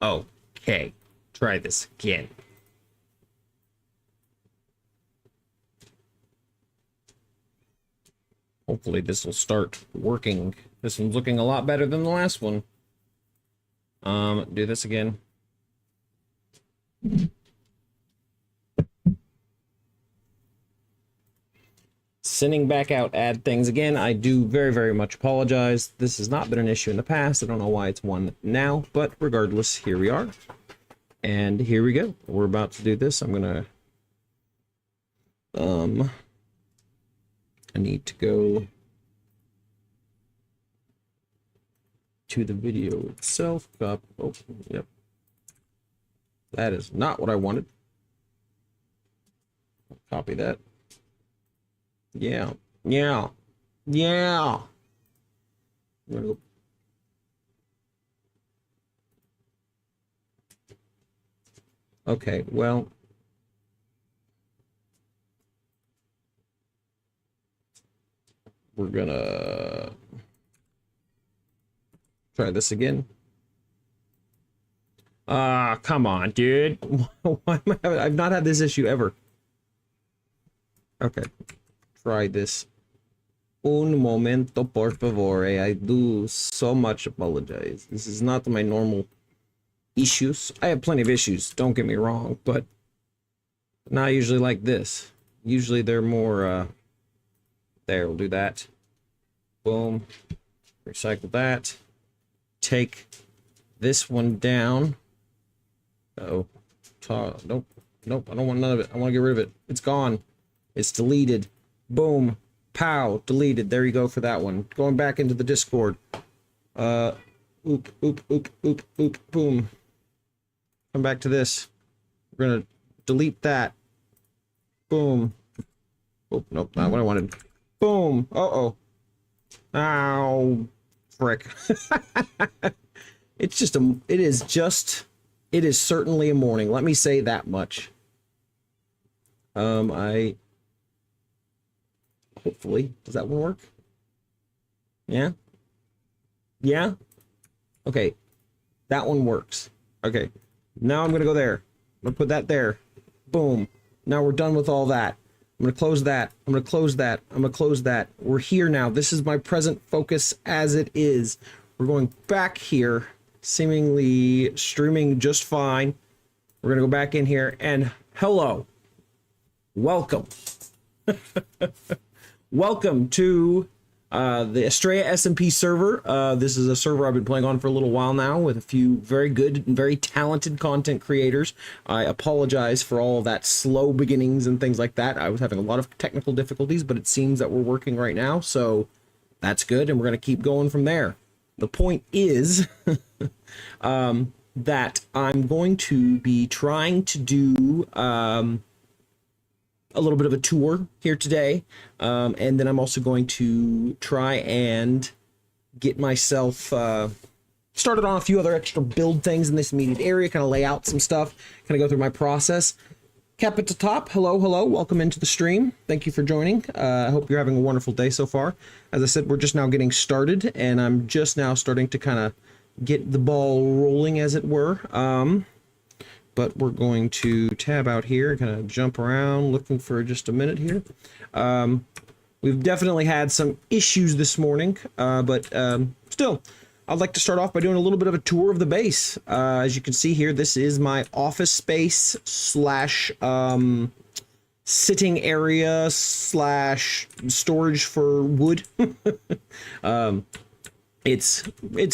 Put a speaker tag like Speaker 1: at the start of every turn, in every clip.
Speaker 1: Okay, try this again. Hopefully this will start working. This one's looking a lot better than the last one. Do this again. Sending back out add things again. I do very, very much apologize. This has not been an issue in the past. I don't know why it's one now, but regardless, here we are. And here we go. We're about to do this. I'm gonna I need to go to the video itself. Oh, yep. That is not what I wanted. Copy that. Yeah. I'm gonna go. Okay, well. We're gonna try this again. Come on, dude. Why am I've not had this issue ever. Okay. Try this. Un momento, por favor. I do so much apologize. This is not my normal issues. I have plenty of issues, don't get me wrong, but not usually like this. Usually they're more, there, we'll do that. Boom. Recycle that. Take this one down. Uh-oh. Nope. Nope, I don't want none of it. I want to get rid of it. It's gone. It's deleted. Boom. Pow. Deleted. There you go for that one. Going back into the Discord. Boom. Come back to this. We're gonna delete that. Boom. Oh, nope, not what I wanted. Boom. Uh-oh. Ow. Frick. It is certainly a morning. Let me say that much. Hopefully, does that one work? Yeah? Yeah? Okay. That one works. Okay. Now I'm gonna go there. I'm gonna put that there. Boom. Now we're done with all that. I'm gonna close that. I'm gonna close that. I'm gonna close that. We're here now. This is my present focus as it is. We're going back here, seemingly streaming just fine. We're gonna go back in here and hello. Welcome. Welcome to the Astraea SMP server. This is a server I've been playing on for a little while now with a few very good and very talented content creators. I apologize for all of that slow beginnings and things like that. I was having a lot of technical difficulties, but it seems that we're working right now, so that's good, and we're going to keep going from there. The point is that I'm going to be trying to do a little bit of a tour here today, and then I'm also going to try and get myself started on a few other extra build things in this immediate area, kind of lay out some stuff, kind of go through my process. Cap at the top, hello, welcome into the stream. Thank you for joining. I hope you're having a wonderful day so far. As I said, we're just now getting started, and I'm just now starting to kind of get the ball rolling, as it were. But we're going to tab out here, kind of jump around, looking for just a minute here. We've definitely had some issues this morning, but still, I'd like to start off by doing a little bit of a tour of the base. As you can see here, this is my office space slash sitting area slash storage for wood. It's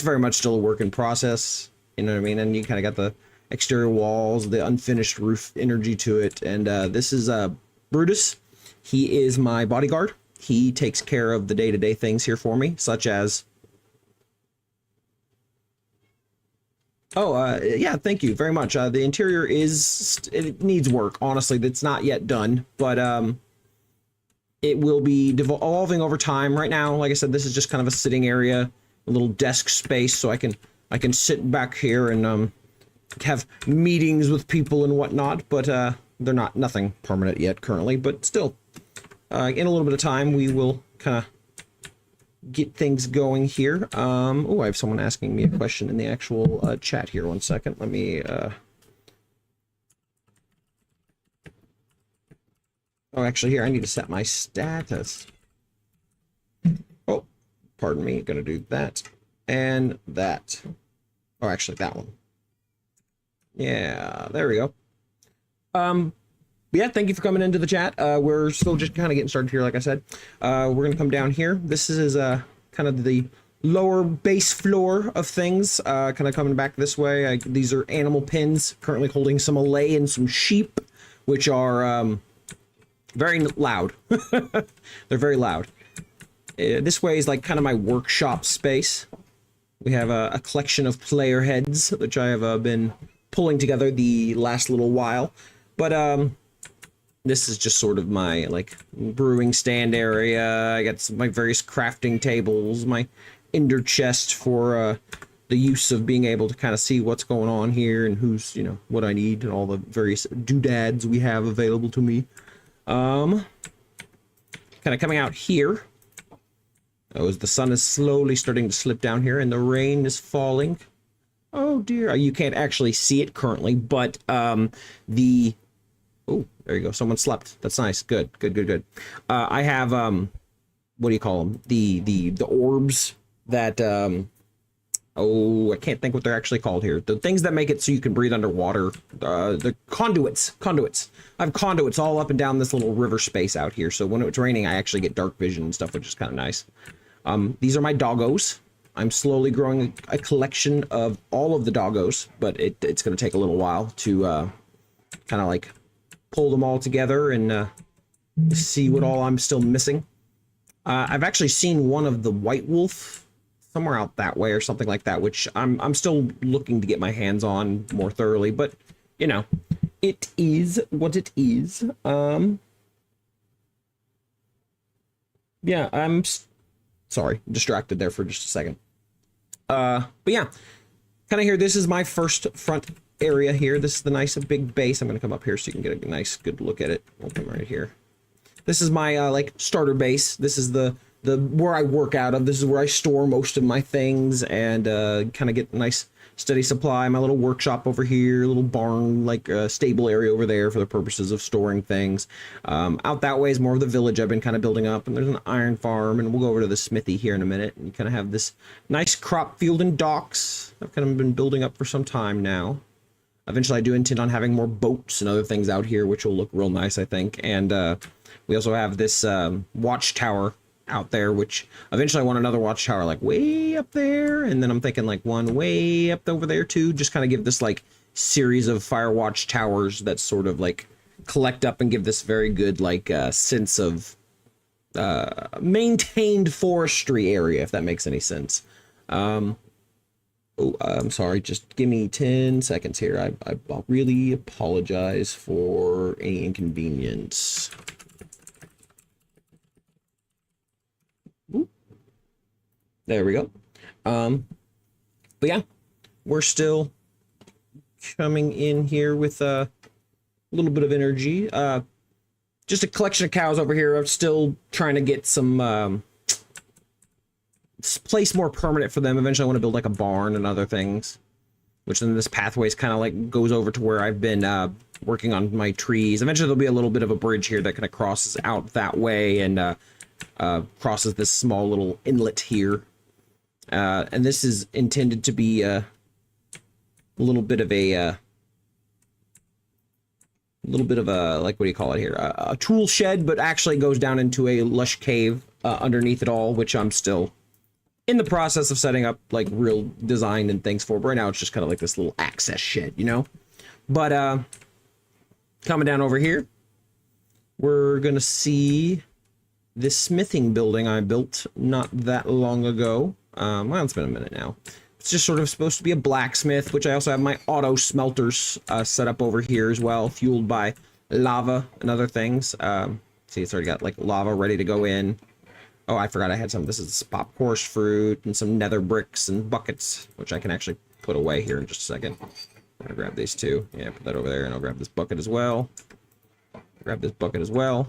Speaker 1: very much still a work in process, you know what I mean? And you kind of got the exterior walls, the unfinished roof energy to it. And this is Brutus. He is my bodyguard. He takes care of the day-to-day things here for me, such as... Oh, yeah, thank you very much. The interior it needs work, honestly. That's not yet done, but it will be evolving over time. Right now, like I said, this is just kind of a sitting area, a little desk space, so I can sit back here and have meetings with people and whatnot, but they're nothing permanent yet currently, but still, in a little bit of time, we will kind of get things going here. Oh, I have someone asking me a question in the actual chat here. One second. Let me... Oh, actually, here, I need to set my status. Oh, pardon me. Gonna do that. And that. Oh, actually, that one. Yeah, there we go. Yeah, thank you for coming into the chat. We're still just kind of getting started here, like I said. We're going to come down here. This is kind of the lower base floor of things. Kind of coming back this way. These are animal pens, currently holding some Malay and some sheep, which are very loud. They're very loud. This way is like kind of my workshop space. We have a collection of player heads, which I have been pulling together the last little while. But this is just sort of my like brewing stand area. I got my various crafting tables, my ender chest for the use of being able to kind of see what's going on here and who's, you know, what I need and all the various doodads we have available to me. Kind of coming out here. Oh, as the sun is slowly starting to slip down here and the rain is falling. Oh dear, you can't actually see it currently, but oh, there you go. Someone slept. That's nice. Good. I have what do you call them? The orbs that oh, I can't think what they're actually called here. The things that make it so you can breathe underwater. The conduits. I have conduits all up and down this little river space out here. So when it's raining, I actually get dark vision and stuff, which is kind of nice. These are my doggos. I'm slowly growing a collection of all of the doggos, but it's going to take a little while to kind of like pull them all together and see what all I'm still missing. I've actually seen one of the white wolf somewhere out that way or something like that, which I'm still looking to get my hands on more thoroughly, but you know, it is what it is. Yeah, I'm sorry, distracted there for just a second. But yeah, kind of here, this is my first front area here. This is the nice big base. I'm going to come up here so you can get a nice good look at it. I'll come right here. This is my like starter base. This is the where I work out of. This is where I store most of my things and kind of get a nice steady supply. My little workshop over here, little barn like stable area over there for the purposes of storing things. Out that way is more of the village I've been kind of building up, and there's an iron farm, and we'll go over to the smithy here in a minute. And you kind of have this nice crop field and docks I've kind of been building up for some time now. Eventually I do intend on having more boats and other things out here, which will look real nice, I think. And we also have this watchtower out there, which eventually I want another watchtower like way up there, and then I'm thinking like one way up over there too, just kind of give this like series of fire watch towers that sort of like collect up and give this very good like sense of maintained forestry area, if that makes any sense. Oh, I'm sorry, just give me 10 seconds here. I really apologize for any inconvenience. There we go. But yeah, we're still coming in here with a little bit of energy. Just a collection of cows over here. I'm still trying to get some place more permanent for them. Eventually I want to build like a barn and other things, which then this pathways kind of like goes over to where I've been working on my trees. Eventually there'll be a little bit of a bridge here that kind of crosses out that way and crosses this small little inlet here. And this is intended to be a little bit of a like, what do you call it here? A tool shed, but actually goes down into a lush cave underneath it all, which I'm still in the process of setting up like real design and things for. But right now it's just kind of like this little access shed, you know? But coming down over here, we're gonna see this smithing building I built not that long ago. Well, it's been a minute now. It's just sort of supposed to be a blacksmith, which I also have my auto smelters set up over here as well, fueled by lava and other things. See, it's already got like lava ready to go in. Oh, I forgot I had some. This is pop horse fruit and some nether bricks and buckets, which I can actually put away here in just a second. I'm gonna grab these two. Yeah, put that over there, and I'll grab this bucket as well. Grab this bucket as well.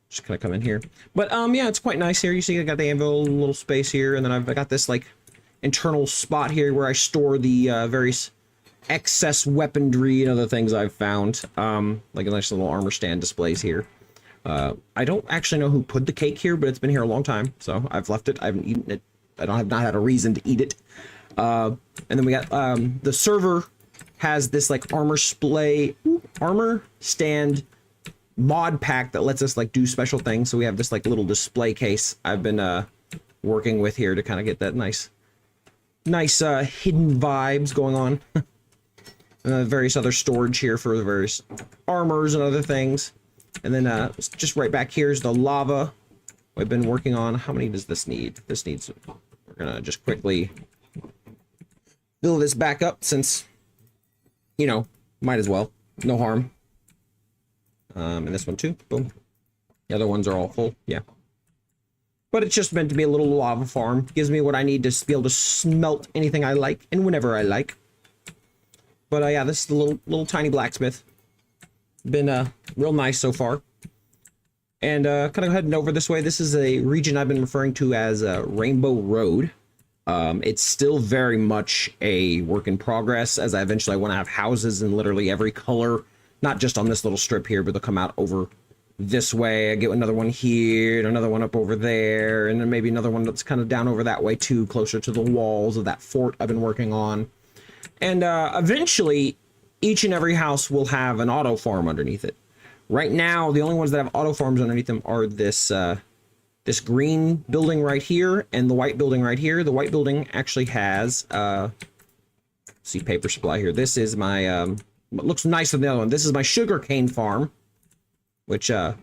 Speaker 1: Just kind of come in here. But yeah, it's quite nice here. You see I got the anvil, little space here, and then I've got this like internal spot here where I store the various excess weaponry and other things I've found. Like a nice little armor stand displays here. I don't actually know who put the cake here, but it's been here a long time, so I've left it. I haven't eaten it. Have not had a reason to eat it. And then we got the server has this like armor stand mod pack that lets us like do special things. So we have this like little display case I've been working with here to kind of get that nice hidden vibes going on. Various other storage here for the various armors and other things. And then just right back here is the lava I've been working on. How many does this need? This needs, we're gonna just quickly build this back up since, you know, might as well, no harm. And this one too, boom. The other ones are all full, yeah. But it's just meant to be a little lava farm. Gives me what I need to be able to smelt anything I like and whenever I like. But yeah, this is the little tiny blacksmith. Been real nice so far. And kind of heading over this way. This is a region I've been referring to as Rainbow Road. It's still very much a work in progress, as I eventually want to have houses in literally every color, not just on this little strip here, but they'll come out over this way. I get another one here, and another one up over there, and then maybe another one that's kind of down over that way too, closer to the walls of that fort I've been working on. And eventually, each and every house will have an auto farm underneath it. Right now, the only ones that have auto farms underneath them are this this green building right here and the white building right here. The white building actually has see paper supply here. This is my looks nicer than the other one. This is my sugarcane farm, which got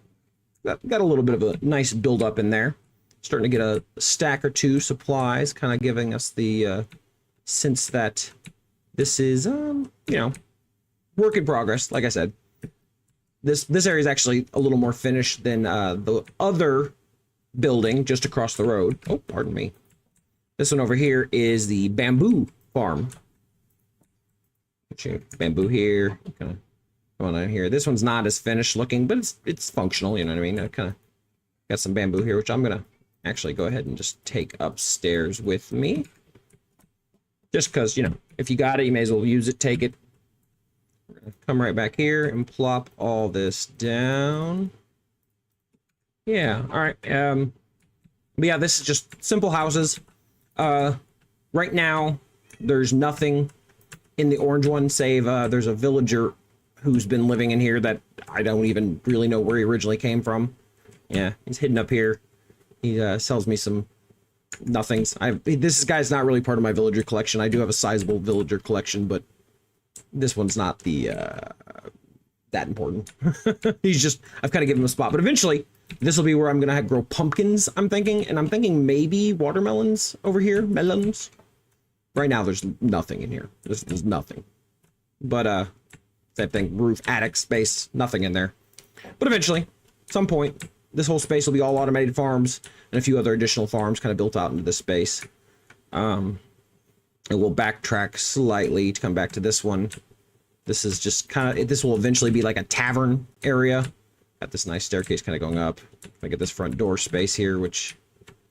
Speaker 1: a little bit of a nice build up in there. Starting to get a stack or two supplies, kind of giving us the sense that this is you know, work in progress. Like I said, this area is actually a little more finished than the other building just across the road. Oh, pardon me. This one over here is the bamboo farm. Bamboo here. Kind of going on here. This one's not as finished looking, but it's functional. You know what I mean? I kind of got some bamboo here, which I'm gonna actually go ahead and just take upstairs with me. Just because, you know, if you got it, you may as well use it. Take it. We're gonna come right back here and plop all this down. Yeah, all right. But yeah, this is just simple houses. Right now, there's nothing in the orange one, save there's a villager who's been living in here that I don't even really know where he originally came from. Yeah, he's hidden up here. He sells me some nothings. This guy's not really part of my villager collection. I do have a sizable villager collection, but this one's not the that important. He's just, I've kind of given him a spot, but eventually this will be where I'm gonna grow pumpkins, I'm thinking, and I'm thinking maybe watermelons over here, melons. Right now there's nothing in here. There's nothing. But same thing, roof, attic, space, nothing in there. But eventually, some point, this whole space will be all automated farms and a few other additional farms kind of built out into this space. And we'll backtrack slightly to come back to this one. This is just kind of, this will eventually be like a tavern area. Got this nice staircase kind of going up. I get this front door space here, which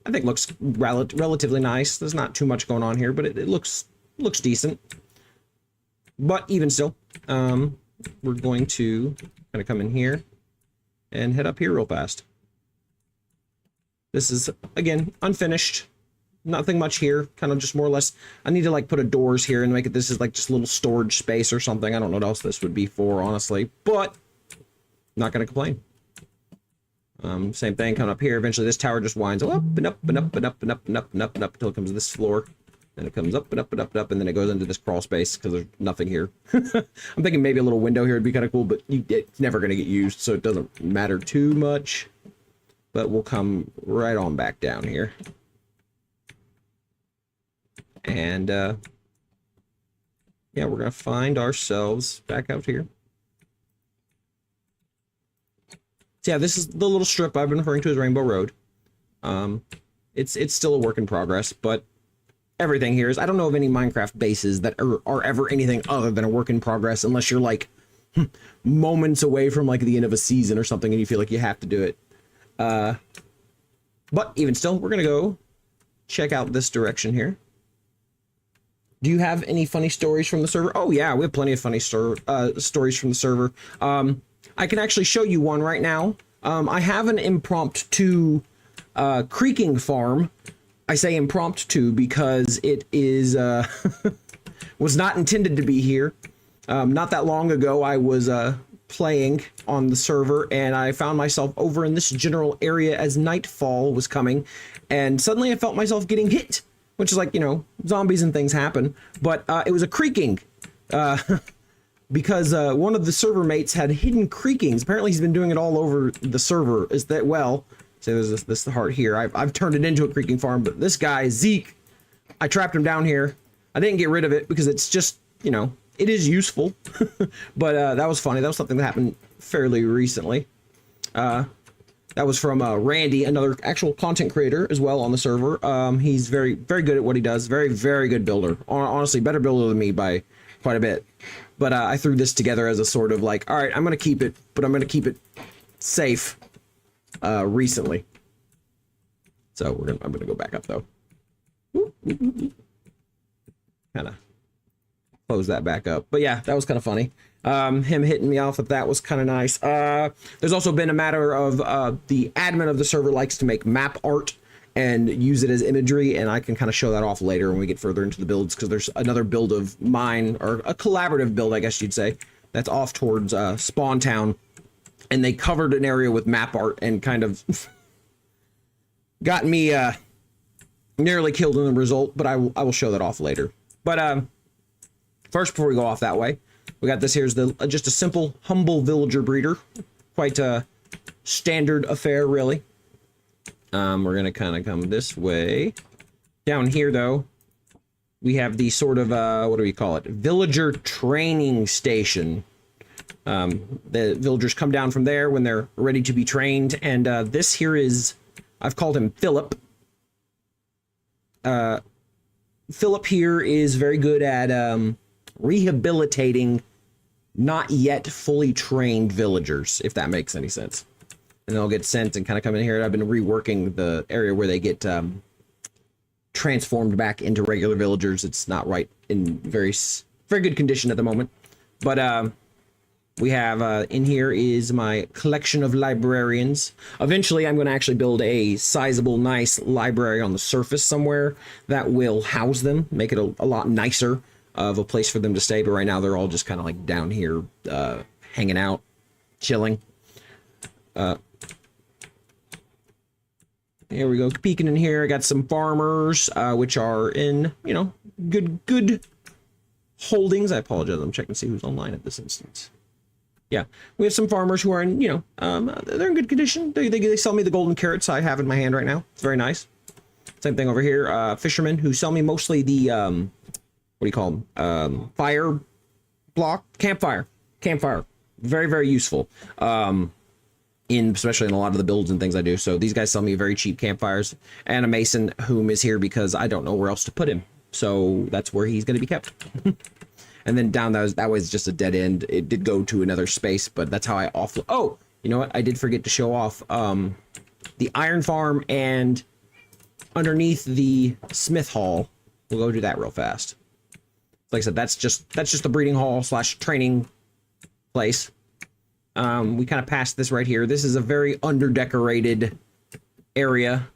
Speaker 1: I think looks relatively nice. There's not too much going on here, but it looks decent. But even still, we're going to kind of come in here and head up here real fast. This is, again, unfinished. Nothing much here, kind of just more or less. I need to like put a doors here and make it, this is like just a little storage space or something. I don't know what else this would be for, honestly, but not gonna complain. Same thing coming up here. Eventually this tower just winds up and up and up and up and up and up and up and up until it comes to this floor. Then it comes up and up and up and up, and then it goes into this crawl space because there's nothing here. I'm thinking maybe a little window here would be kind of cool, but it's never going to get used, so it doesn't matter too much. But we'll come right on back down here. And, yeah, we're going to find ourselves back out here. So yeah, this is the little strip I've been referring to as Rainbow Road. It's still a work in progress, but everything here is, I don't know of any Minecraft bases that are ever anything other than a work in progress, unless you're like moments away from like the end of a season or something and you feel like you have to do it. But even still, we're gonna go check out this direction here. Do you have any funny stories from the server? Oh yeah, we have plenty of funny stories from the server. I can actually show you one right now. I have an impromptu creaking farm. I say impromptu because it is was not intended to be here. Not that long ago, I was playing on the server, and I found myself over in this general area as nightfall was coming, and suddenly I felt myself getting hit, which is like, you know, zombies and things happen, but it was a creaking, because one of the server mates had hidden creakings. Apparently he's been doing it all over the server. Is that, well, so there's this heart here. I've turned it into a creaking farm, but this guy, Zeke, I trapped him down here. I didn't get rid of it because it's just, you know, it is useful, but that was funny. That was something that happened fairly recently. That was from Randy, another actual content creator as well on the server. He's very, very good at what he does. Very, very good builder. Honestly, better builder than me by quite a bit. But I threw this together as a sort of like, all right, I'm going to keep it, but I'm going to keep it safe recently. So I'm going to go back up though. Kind of close that back up. But yeah, that was kind of funny. Him hitting me off with that was kind of nice. There's also been a matter of the admin of the server likes to make map art and use it as imagery, and I can kind of show that off later when we get further into the builds, because there's another build of mine, or a collaborative build, I guess you'd say, that's off towards Spawn Town, and they covered an area with map art and kind of got me nearly killed in the result, but I will show that off later. But first, before we go off that way, we got this. Here's the just a simple, humble villager breeder. Quite a standard affair, really. We're gonna kind of come this way. Down here, though, we have the sort of what do we call it? Villager training station. The villagers come down from there when they're ready to be trained, and this here is, I've called him Philip. Philip here is very good at rehabilitating not yet fully trained villagers, if that makes any sense. And they'll get sent and kind of come in here. I've been reworking the area where they get transformed back into regular villagers. It's not right in very good condition at the moment. But we have in here is my collection of librarians. Eventually, I'm going to actually build a sizable, nice library on the surface somewhere that will house them, make it a lot nicer of a place for them to stay. But right now, they're all just kind of like down here, hanging out, chilling. Here we go, peeking in here. I got some farmers, which are in, you know, good holdings. I apologize. I'm checking to see who's online at this instance. Yeah, we have some farmers who are in, you know, they're in good condition. They sell me the golden carrots I have in my hand right now. It's very nice. Same thing over here. Fishermen who sell me mostly the, what do you call them? Fire block, campfire. Very, very useful. Especially in a lot of the builds and things I do. So these guys sell me very cheap campfires, and a mason whom is here because I don't know where else to put him. So that's where he's going to be kept. And then down that was just a dead end. It did go to another space, but that's how I offload. Oh, you know what? I did forget to show off the iron farm, and underneath the smith hall. We'll go do that real fast. Like I said, that's just the breeding hall / training place. We kind of passed this right here. This is a very underdecorated area,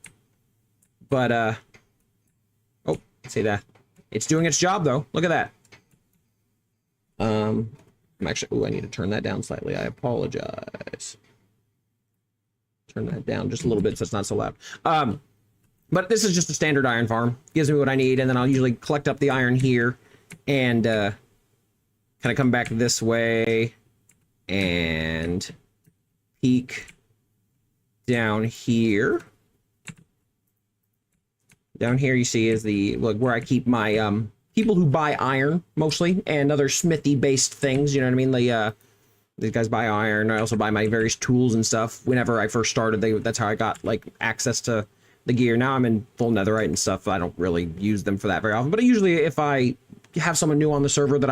Speaker 1: but oh, see that? It's doing its job though. Look at that. I'm actually, I need to turn that down slightly. I apologize. Turn that down just a little bit so it's not so loud. But this is just a standard iron farm. Gives me what I need, and then I'll usually collect up the iron here and kind of come back this way and peek down here. Down here you see is the, like, where I keep my people who buy iron mostly and other smithy based things, you know what I mean? These guys buy iron. I also buy my various tools and stuff. Whenever I first started, that's how I got like access to the gear. Now I'm in full netherite and stuff. I don't really use them for that very often, but usually if I have someone new on the server that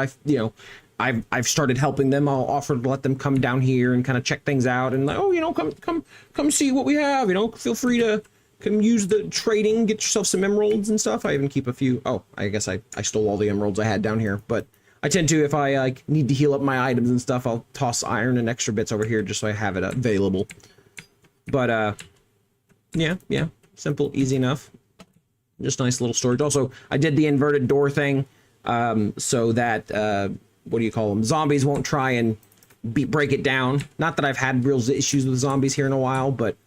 Speaker 1: I've started helping them, I'll offer to let them come down here and kind of check things out and like, oh, you know, come see what we have, you know, feel free to come use the trading, get yourself some emeralds and stuff. I even keep a few. Oh, I guess I stole all the emeralds I had down here, but I tend to, if I like need to heal up my items and stuff, I'll toss iron and extra bits over here just so I have it available. But yeah, simple, easy enough. Just nice little storage. Also, I did the inverted door thing, so that what do you call them? Zombies won't try and break it down. Not that I've had real issues with zombies here in a while, but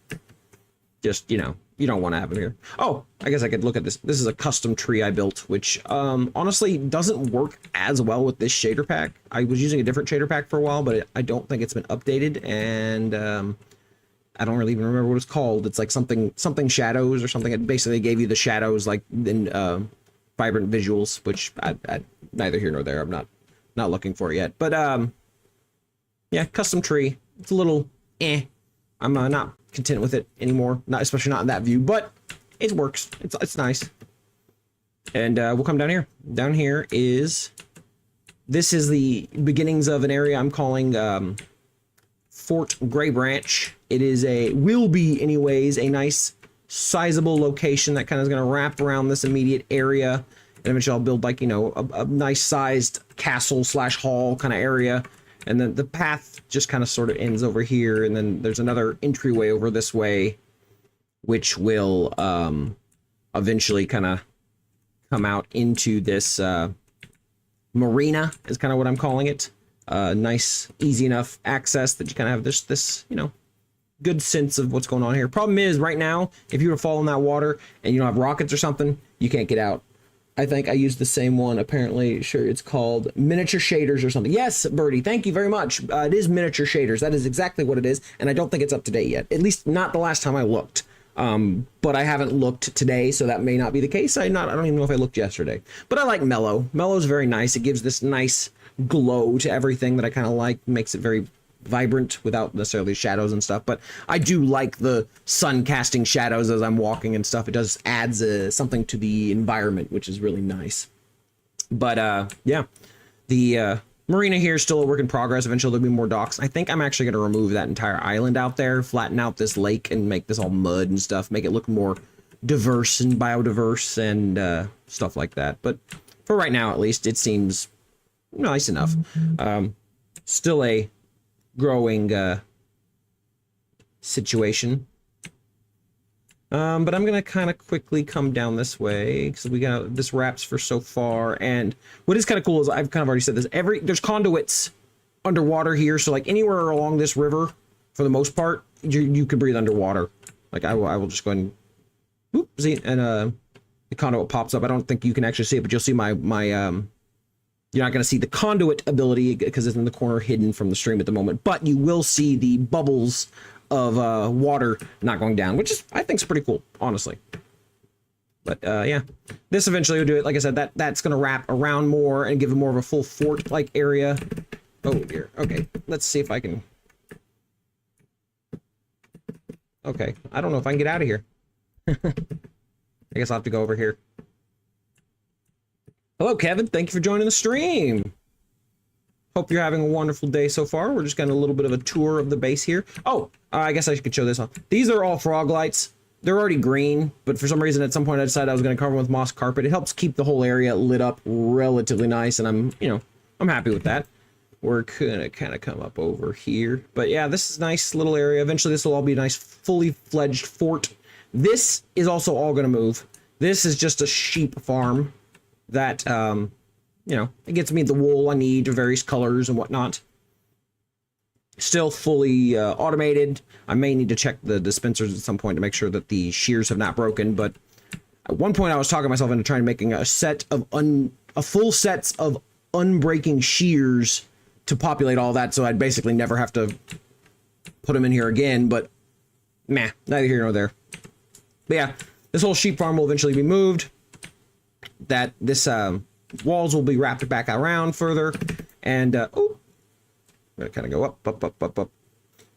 Speaker 1: just, you know, you don't want to have them here. Oh, I guess I could look at this. This is a custom tree I built, which honestly doesn't work as well with this shader pack. I was using a different shader pack for a while, but I don't think it's been updated, and I don't really even remember what it's called. It's like something shadows or something. It basically gave you the shadows like in vibrant visuals, which I neither here nor there. I'm not looking for it yet. But yeah, custom tree. It's a little I'm not content with it anymore, not especially not in that view, but it works. It's nice. And we'll come down here. Down here is, this is the beginnings of an area I'm calling Fort Gray Branch. It is will be anyways a nice sizable location that kind of is going to wrap around this immediate area, and eventually I'll build like, you know, a nice sized castle / hall kind of area. And then the path just kind of sort of ends over here, and then there's another entryway over this way, which will eventually kind of come out into this marina, is kind of what I'm calling it. Nice, easy enough access that you kind of have this, you know, good sense of what's going on here. Problem is, right now, if you were to fall in that water and you don't have rockets or something, you can't get out. I think I used the same one, apparently. Sure, it's called miniature shaders or something. Yes, Birdie, thank you very much. It is miniature shaders. That is exactly what it is, and I don't think it's up to date yet. At least not the last time I looked. But I haven't looked today, so that may not be the case. I don't even know if I looked yesterday. But I like Mellow. Mellow's very nice. It gives this nice glow to everything that I kind of like. Makes it very vibrant without necessarily shadows and stuff, but I do like the sun casting shadows as I'm walking and stuff. It does adds something to the environment, which is really nice. But yeah, the marina here is still a work in progress. Eventually there'll be more docks. I think I'm actually going to remove that entire island out there, flatten out this lake and make this all mud and stuff, make it look more diverse and biodiverse and stuff like that. But for right now, at least, it seems nice enough. Still a growing situation, but I'm gonna kind of quickly come down this way because we got this wraps for so far. And what is kind of cool is, I've kind of already said this, there's conduits underwater here, so like anywhere along this river, for the most part, you can breathe underwater. Like I will just go ahead and whoop, see, and the conduit pops up. I don't think you can actually see it, but you'll see my you're not going to see the conduit ability because it's in the corner hidden from the stream at the moment, but you will see the bubbles of water not going down, which is, I think, is pretty cool, honestly. But yeah, this eventually will do it. Like I said, that's going to wrap around more and give it more of a full fort-like area. Oh dear. Okay, let's see if I can. Okay, I don't know if I can get out of here. I guess I'll have to go over here. Hello, Kevin. Thank you for joining the stream. Hope you're having a wonderful day so far. We're just getting a little bit of a tour of the base here. Oh, I guess I could show this off. These are all frog lights. They're already green, but for some reason at some point I decided I was going to cover them with moss carpet. It helps keep the whole area lit up relatively nice, and I'm happy with that. We're gonna kind of come up over here. But yeah, this is a nice little area. Eventually this will all be a nice fully fledged fort. This is also all going to move. This is just a sheep farm that, it gets me the wool I need of various colors and whatnot. Still fully automated. I may need to check the dispensers at some point to make sure that the shears have not broken, but at one point I was talking myself into trying to making a full sets of unbreaking shears to populate all that, so I'd basically never have to put them in here again, but meh, neither here nor there. But yeah, this whole sheep farm will eventually be moved. That this walls will be wrapped back around further, and oh, I'm gonna kind of go up, kind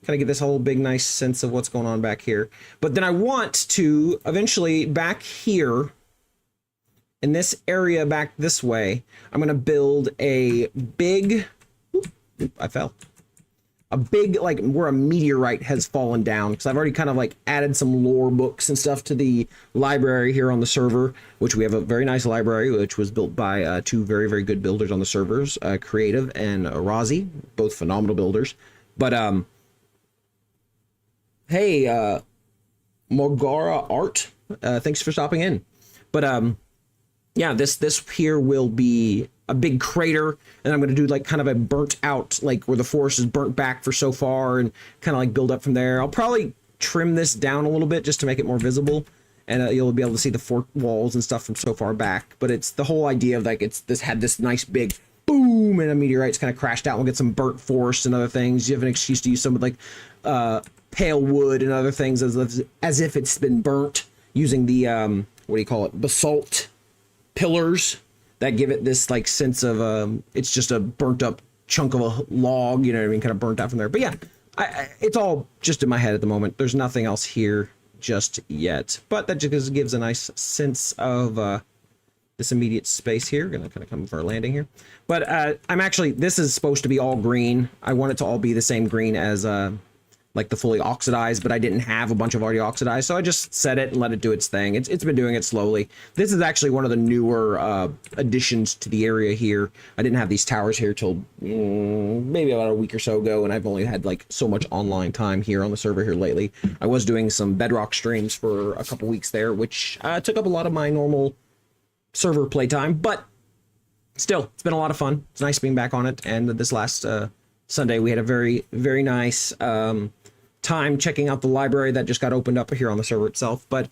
Speaker 1: of get this whole big nice sense of what's going on back here. But then I want to eventually back here in this area back this way, I'm going to build a big, I fell. A big, like, where a meteorite has fallen down, because I've already kind of like added some lore books and stuff to the library here on the server, which we have a very nice library, which was built by two very, very good builders on the servers, Creative and Rozzy, both phenomenal builders. But, hey, Mogara Art, thanks for stopping in. But, yeah, this here will be a big crater, and I'm going to do like kind of a burnt out, like where the forest is burnt back for so far, and kind of like build up from there. I'll probably trim this down a little bit just to make it more visible, and you'll be able to see the fort walls and stuff from so far back. But it's the whole idea of like had this nice big boom, and a meteorite's kind of crashed out. We'll get some burnt forest and other things. You have an excuse to use some of like pale wood and other things as if it's been burnt using the what do you call it, basalt pillars that give it this like sense of it's just a burnt up chunk of a log, you know what I mean, kind of burnt out from there. But yeah, it's all just in my head at the moment. There's nothing else here just yet, but that just gives a nice sense of this immediate space here. Gonna kind of come for a landing here, but I'm actually, this is supposed to be all green. I want it to all be the same green as like the fully oxidized, but I didn't have a bunch of already oxidized, so I just set it and let it do its thing. It's been doing it slowly. This is actually one of the newer additions to the area here. I didn't have these towers here till maybe about a week or so ago, and I've only had like so much online time here on the server here lately. I was doing some Bedrock streams for a couple weeks there, which took up a lot of my normal server playtime, but still, it's been a lot of fun. It's nice being back on it, and this last Sunday we had a very, very nice time checking out the library that just got opened up here on the server itself. But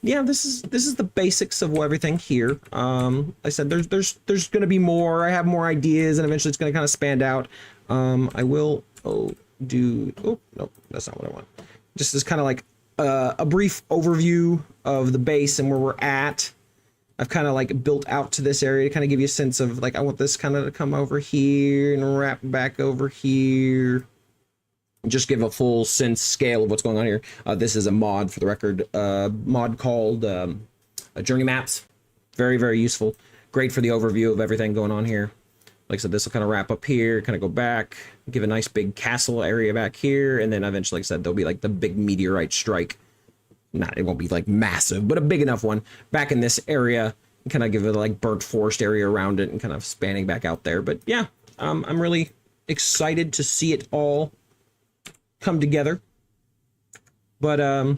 Speaker 1: yeah, this is the basics of everything here. I said there's going to be more. I have more ideas, and eventually it's going to kind of span out. I will no, that's not what I want. Just as kind of like a brief overview of the base and where we're at. I've kind of like built out to this area to kind of give you a sense of like, I want this kind of to come over here and wrap back over here. Just give a full sense scale of what's going on here. This is a mod, for the record, mod called Journey Maps. Very, very useful. Great for the overview of everything going on here. Like I said, this will kind of wrap up here, kind of go back, give a nice big castle area back here, and then eventually, like I said, there'll be like the big meteorite strike. It won't be like massive, but a big enough one back in this area, and kind of give it a like burnt forest area around it and kind of spanning back out there. But yeah, I'm really excited to see it all come together. But I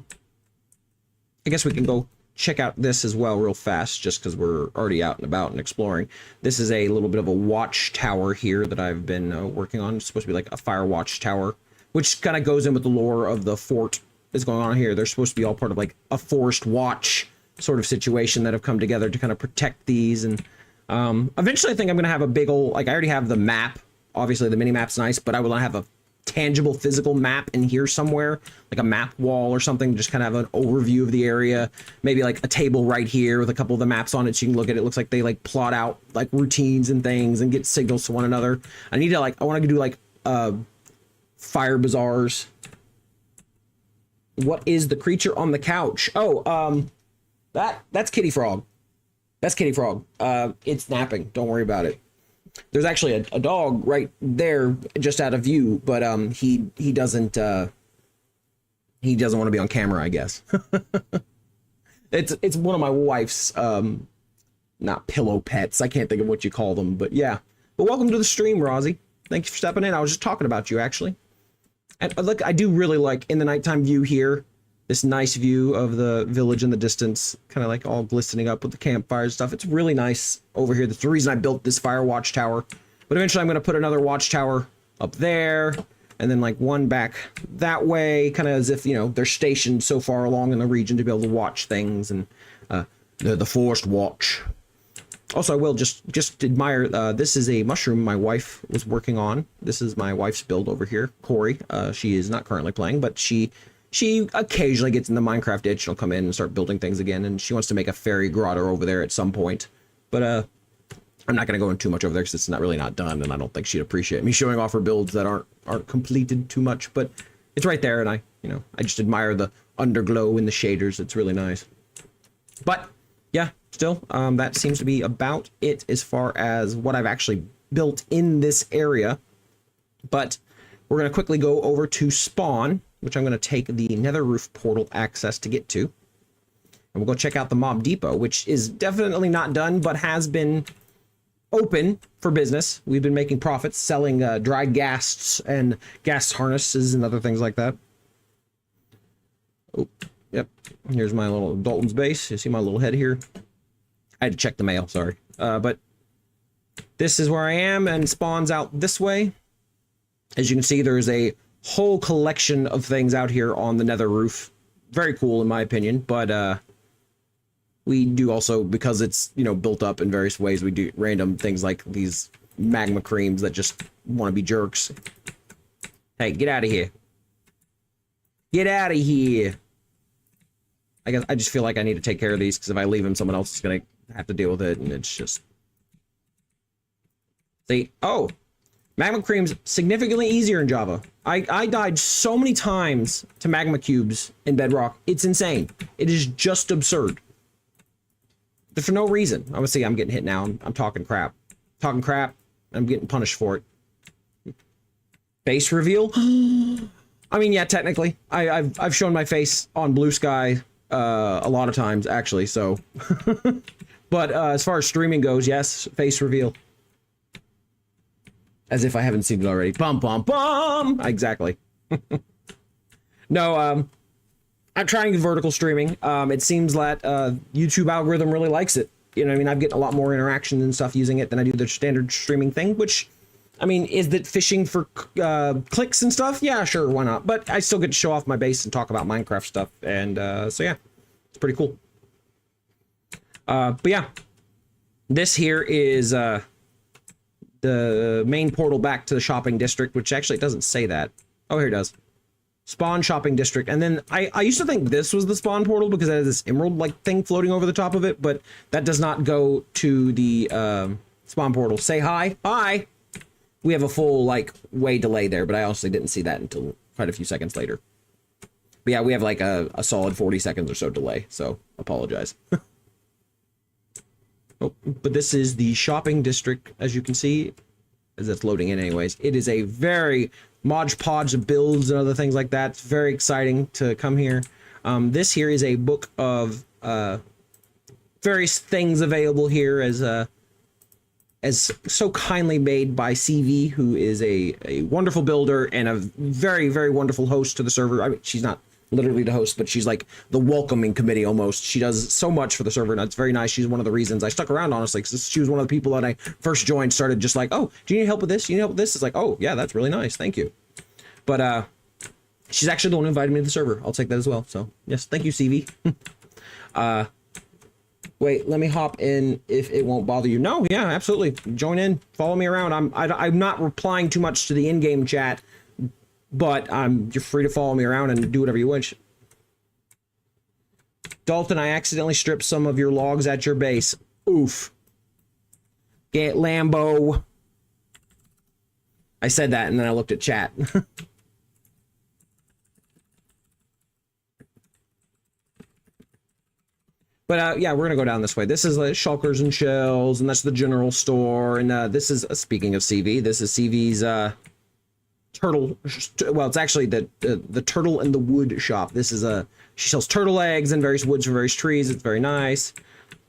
Speaker 1: guess we can go check out this as well real fast, just because we're already out and about and exploring. This is a little bit of a watchtower here that I've been working on. It's supposed to be like a fire watchtower, which kind of goes in with the lore of the fort that's going on here. They're supposed to be all part of like a forest watch sort of situation that have come together to kind of protect these. And eventually I think I'm going to have a big old, like I already have the map. Obviously the mini map's nice, but I would have a tangible physical map in here somewhere, like a map wall or something, just kind of have an overview of the area. Maybe like a table right here with a couple of the maps on it so you can look at it. It looks like they like plot out like routines and things and get signals to one another. I need to like, I want to do like fire bazaars. What is the creature on the couch? Oh, that's Kitty Frog. That's Kitty Frog. It's napping. Don't worry about it. There's actually a dog right there, just out of view, but he doesn't want to be on camera, I guess. It's one of my wife's not pillow pets. I can't think of what you call them, but yeah. But welcome to the stream, Rozzy. Thank you for stepping in. I was just talking about you, actually. And look, I do really like in the nighttime view here, this nice view of the village in the distance, kind of like all glistening up with the campfire and stuff. It's really nice over here. That's the reason I built this fire watchtower. But eventually I'm going to put another watchtower up there, and then like one back that way, kind of as if, you know, they're stationed so far along in the region to be able to watch things, and the forest watch. Also, I will just admire, this is a mushroom my wife was working on. This is my wife's build over here, Corey. She is not currently playing, but she occasionally gets in the Minecraft itch. She'll come in and start building things again, and she wants to make a fairy grotto over there at some point. But I'm not going to go into too much over there because it's not done, and I don't think she'd appreciate me showing off her builds that aren't completed too much. But it's right there, and I just admire the underglow in the shaders. It's really nice. But yeah, still, that seems to be about it as far as what I've actually built in this area. But we're going to quickly go over to spawn, which I'm going to take the nether roof portal access to get to. And we'll go check out the mob depot, which is definitely not done, but has been open for business. We've been making profits, selling dried gas and gas harnesses and other things like that. Oh, yep. Here's my little Dalton's base. You see my little head here? I had to check the mail, sorry. But this is where I am, and spawns out this way. As you can see, there's a whole collection of things out here on the nether roof. Very cool, in my opinion, but we do also, because it's, you know, built up in various ways, we do random things like these magma creams that just want to be jerks. Hey, get out of here. Get out of here. I guess I just feel like I need to take care of these, because if I leave them, someone else is going to have to deal with it, and it's just... See? Oh! Magma cream's significantly easier in Java. I died so many times to magma cubes in Bedrock. It's insane. It is just absurd. But for no reason. Obviously, I'm getting hit now. I'm talking crap. Talking crap. I'm getting punished for it. Face reveal? I mean, yeah, technically. I've shown my face on Blue Sky a lot of times, actually, so... But as far as streaming goes, yes, face reveal. As if I haven't seen it already. Bum, bum, bum! Exactly. No, I'm trying vertical streaming. It seems that YouTube algorithm really likes it. You know what I mean? I'm getting a lot more interaction and stuff using it than I do the standard streaming thing, which, I mean, is that fishing for clicks and stuff? Yeah, sure, why not? But I still get to show off my base and talk about Minecraft stuff, and so yeah, it's pretty cool. But yeah, this here is... the main portal back to the shopping district, which actually it doesn't say that. Oh, here it does. Spawn shopping district. And then I used to think this was the spawn portal because it has this emerald-like thing floating over the top of it, but that does not go to the spawn portal. Say hi. Hi! We have a full, like, way delay there, but I honestly didn't see that until quite a few seconds later. But yeah, we have like a solid 40 seconds or so delay, so apologize. Oh, but this is the shopping district, as you can see, as it's loading in anyways. It is a very Mod Podge of builds and other things like that. It's very exciting to come here. This here is a book of various things available here as so kindly made by CV, who is a wonderful builder and a very, very wonderful host to the server. I mean, she's not literally the host, but she's like the welcoming committee almost. She does so much for the server, and it's very nice. She's one of the reasons I stuck around, honestly, because she was one of the people that I first joined, started just like, oh, do you need help with this? Do you need help with this? It's like, oh, yeah, that's really nice. Thank you. But she's actually the one who invited me to the server. I'll take that as well. So, yes, thank you, CV. Wait, let me hop in if it won't bother you. No, yeah, absolutely. Join in. Follow me around. I'm not replying too much to the in-game chat, but you're free to follow me around and do whatever you wish. Dalton, I accidentally stripped some of your logs at your base. Oof. Get Lambo. I said that and then I looked at chat. But yeah, we're gonna go down this way. This is like Shulkers and Shells, and that's the general store. And this is, speaking of CV, this is CV's turtle. Well, it's actually the turtle and the wood shop. This is she sells turtle eggs and various woods for various trees. It's very nice.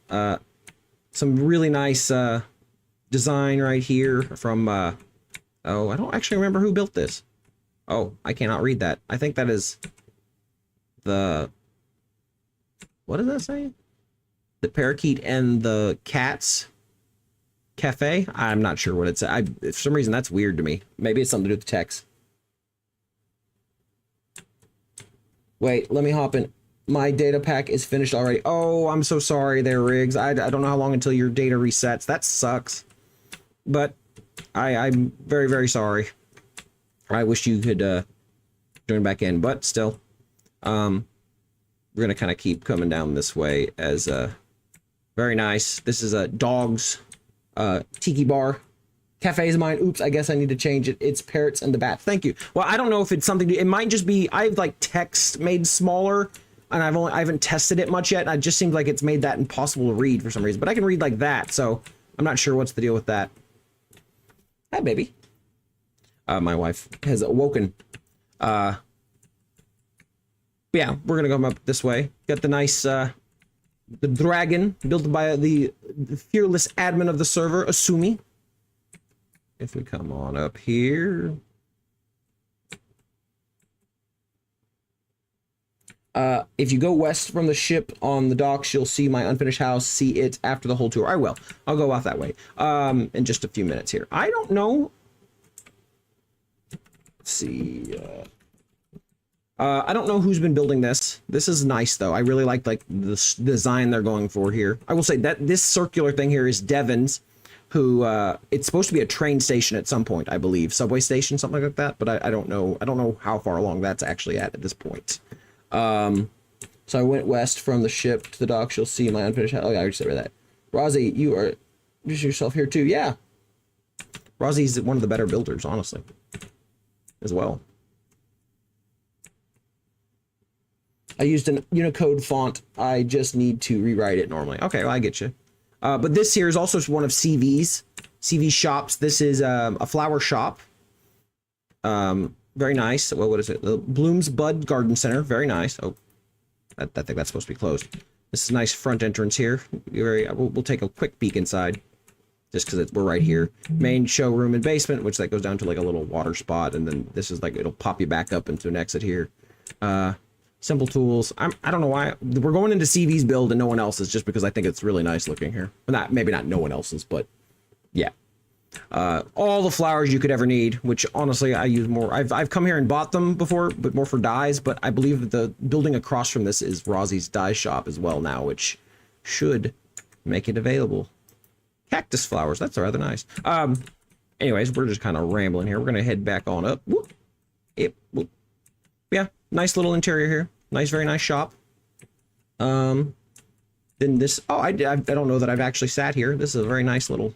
Speaker 1: Some really nice design right here from oh, I don't actually remember who built this. Oh, I cannot read that. I think that is the, what does that say? The Parakeet and the Cats Cafe? I'm not sure what it's. For some reason, that's weird to me. Maybe it's something to do with the text. Wait, let me hop in. My data pack is finished already. Oh, I'm so sorry there, Riggs. I don't know how long until your data resets. That sucks. But I'm very, very sorry. I wish you could join back in, but still. We're gonna kind of keep coming down this way as very nice. This is a dog's tiki bar. Cafe is mine. Oops, I guess I need to change it. It's parrots and the bats. Thank you. Well, I don't know if it's something to, it might just be, I have like text made smaller and I haven't tested it much yet. And it just seems like it's made that impossible to read for some reason. But I can read like that, so I'm not sure what's the deal with that. Hi, baby. My wife has awoken. Yeah, we're gonna go up this way. Got the nice the dragon built by the fearless admin of the server, Asumi. If we come on up here. If you go west from the ship on the docks, you'll see my unfinished house. See it after the whole tour. I will. I'll go off that way in just a few minutes here. I don't know. Let's see. I don't know who's been building this. This is nice, though. I really like the design they're going for here. I will say that this circular thing here is Devon's, who it's supposed to be a train station at some point, I believe. Subway station, something like that. But I don't know. I don't know how far along that's actually at this point. So I went west from the ship to the docks. You'll see my unfinished house. Oh, yeah, I just said that. Rozzy, you are just yourself here too. Yeah. Rozzy's one of the better builders, honestly, as well. I used an Unicode font. I just need to rewrite it normally. Okay, well, I get you. But this here is also one of CV shops. This is a flower shop. Very nice. Well, what is it? The Bloom's Bud Garden Center. Very nice. Oh, I think that's supposed to be closed. This is a nice front entrance here. We'll take a quick peek inside, just because we're right here. Main showroom and basement, which that goes down to like a little water spot, and then this is like it'll pop you back up into an exit here. Simple tools. I don't know why we're going into CV's build and no one else's, just because I think it's really nice looking here. Well, maybe not no one else's, but yeah. All the flowers you could ever need, which honestly I use more. I've come here and bought them before, but more for dyes. But I believe that the building across from this is Rozzy's dye shop as well now, which should make it available. Cactus flowers, that's rather nice. Anyways, we're just kind of rambling here. We're gonna head back on up. Whoop. Yep. Whoop. Yeah, nice little interior here. Nice, very nice shop. Then this. Oh, I don't know that I've actually sat here. This is a very nice little.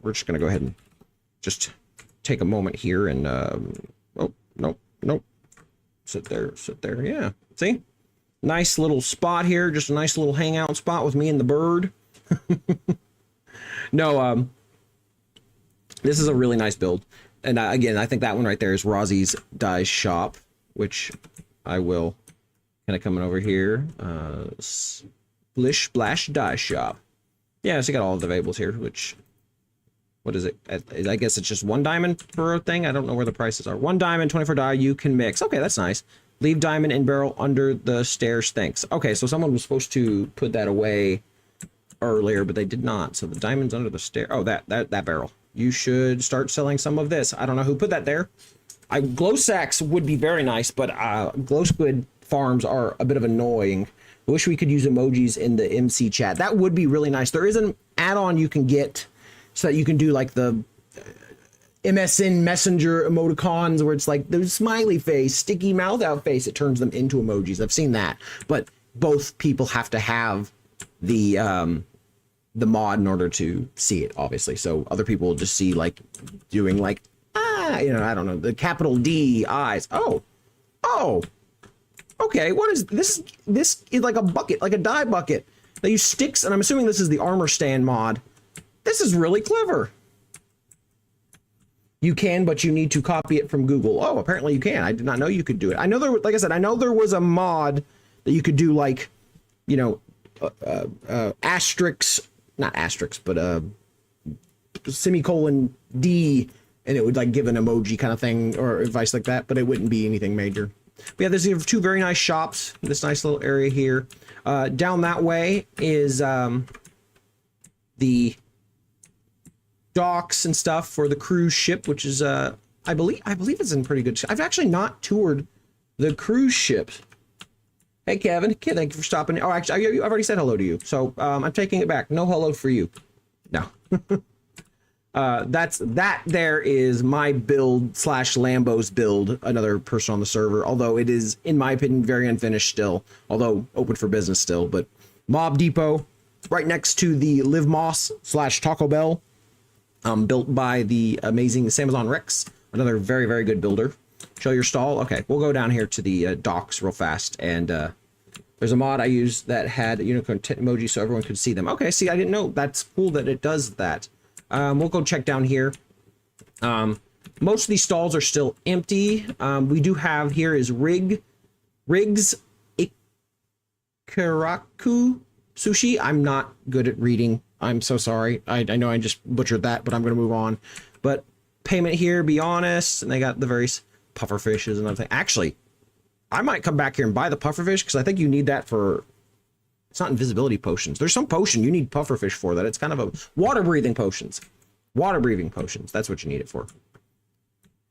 Speaker 1: We're just gonna go ahead and just take a moment here and oh, nope. Sit there. Yeah. See? Nice little spot here, just a nice little hangout spot with me and the bird. No, this is a really nice build. And again, I think that one right there is Rozzy's dye shop, which I will kind of coming over here. Splish Splash dye shop. Yeah, so you got all of the variables here, which, what is it? I guess it's just 1 diamond per thing. I don't know where the prices are. 1 diamond, 24 dye, you can mix. Okay, that's nice. Leave diamond in barrel under the stairs, thanks. Okay, so someone was supposed to put that away earlier, but they did not. So the diamond's under the stair. Oh, that barrel. You should start selling some of this. I don't know who put that there. Glow sacks would be very nice, but glow squid farms are a bit of annoying. I wish we could use emojis in the MC chat. That would be really nice. There is an add-on you can get so that you can do like the MSN Messenger emoticons where it's like the smiley face, sticky mouth out face. It turns them into emojis. I've seen that, but both people have to have the mod in order to see it, obviously. So other people will just see like doing like, I don't know, the capital D eyes. Oh, okay. What is this? This is like a bucket, like a dye bucket. They use sticks, and I'm assuming this is the armor stand mod. This is really clever. You can, but you need to copy it from Google. Oh, apparently you can. I did not know you could do it. I know like I said, I know there was a mod that you could do like, asterisk, not asterisk, but semicolon D, and it would like give an emoji kind of thing or advice like that, but it wouldn't be anything major. But yeah, there's 2 very nice shops. This nice little area here. Down that way is the docks and stuff for the cruise ship, which is I believe it's in pretty good shape. I've actually not toured the cruise ship. Hey Kevin, thank you for stopping in. Oh, actually, I've already said hello to you, so I'm taking it back. No hello for you. No. That there is my build / Lambo's build, another person on the server, although it is, in my opinion, very unfinished still, although open for business still. But Mob Depot, right next to the Live Moss / Taco Bell, built by the amazing Amazon Rex, another very, very good builder. Show your stall. Okay, we'll go down here to the docks real fast and There's a mod I used that had unicorn emoji so everyone could see them. Okay, see, I didn't know. That's cool that it does that. We'll go check down here. Most of these stalls are still empty. We do have here is Riggs Ikaraku Sushi. I'm not good at reading. I'm so sorry. I know I just butchered that, but I'm going to move on. But payment here, be honest. And they got the various puffer fishes and everything. Actually, I might come back here and buy the pufferfish because I think you need that for, it's not invisibility potions. There's some potion you need pufferfish for that. It's kind of a water breathing potions. Water breathing potions. That's what you need it for.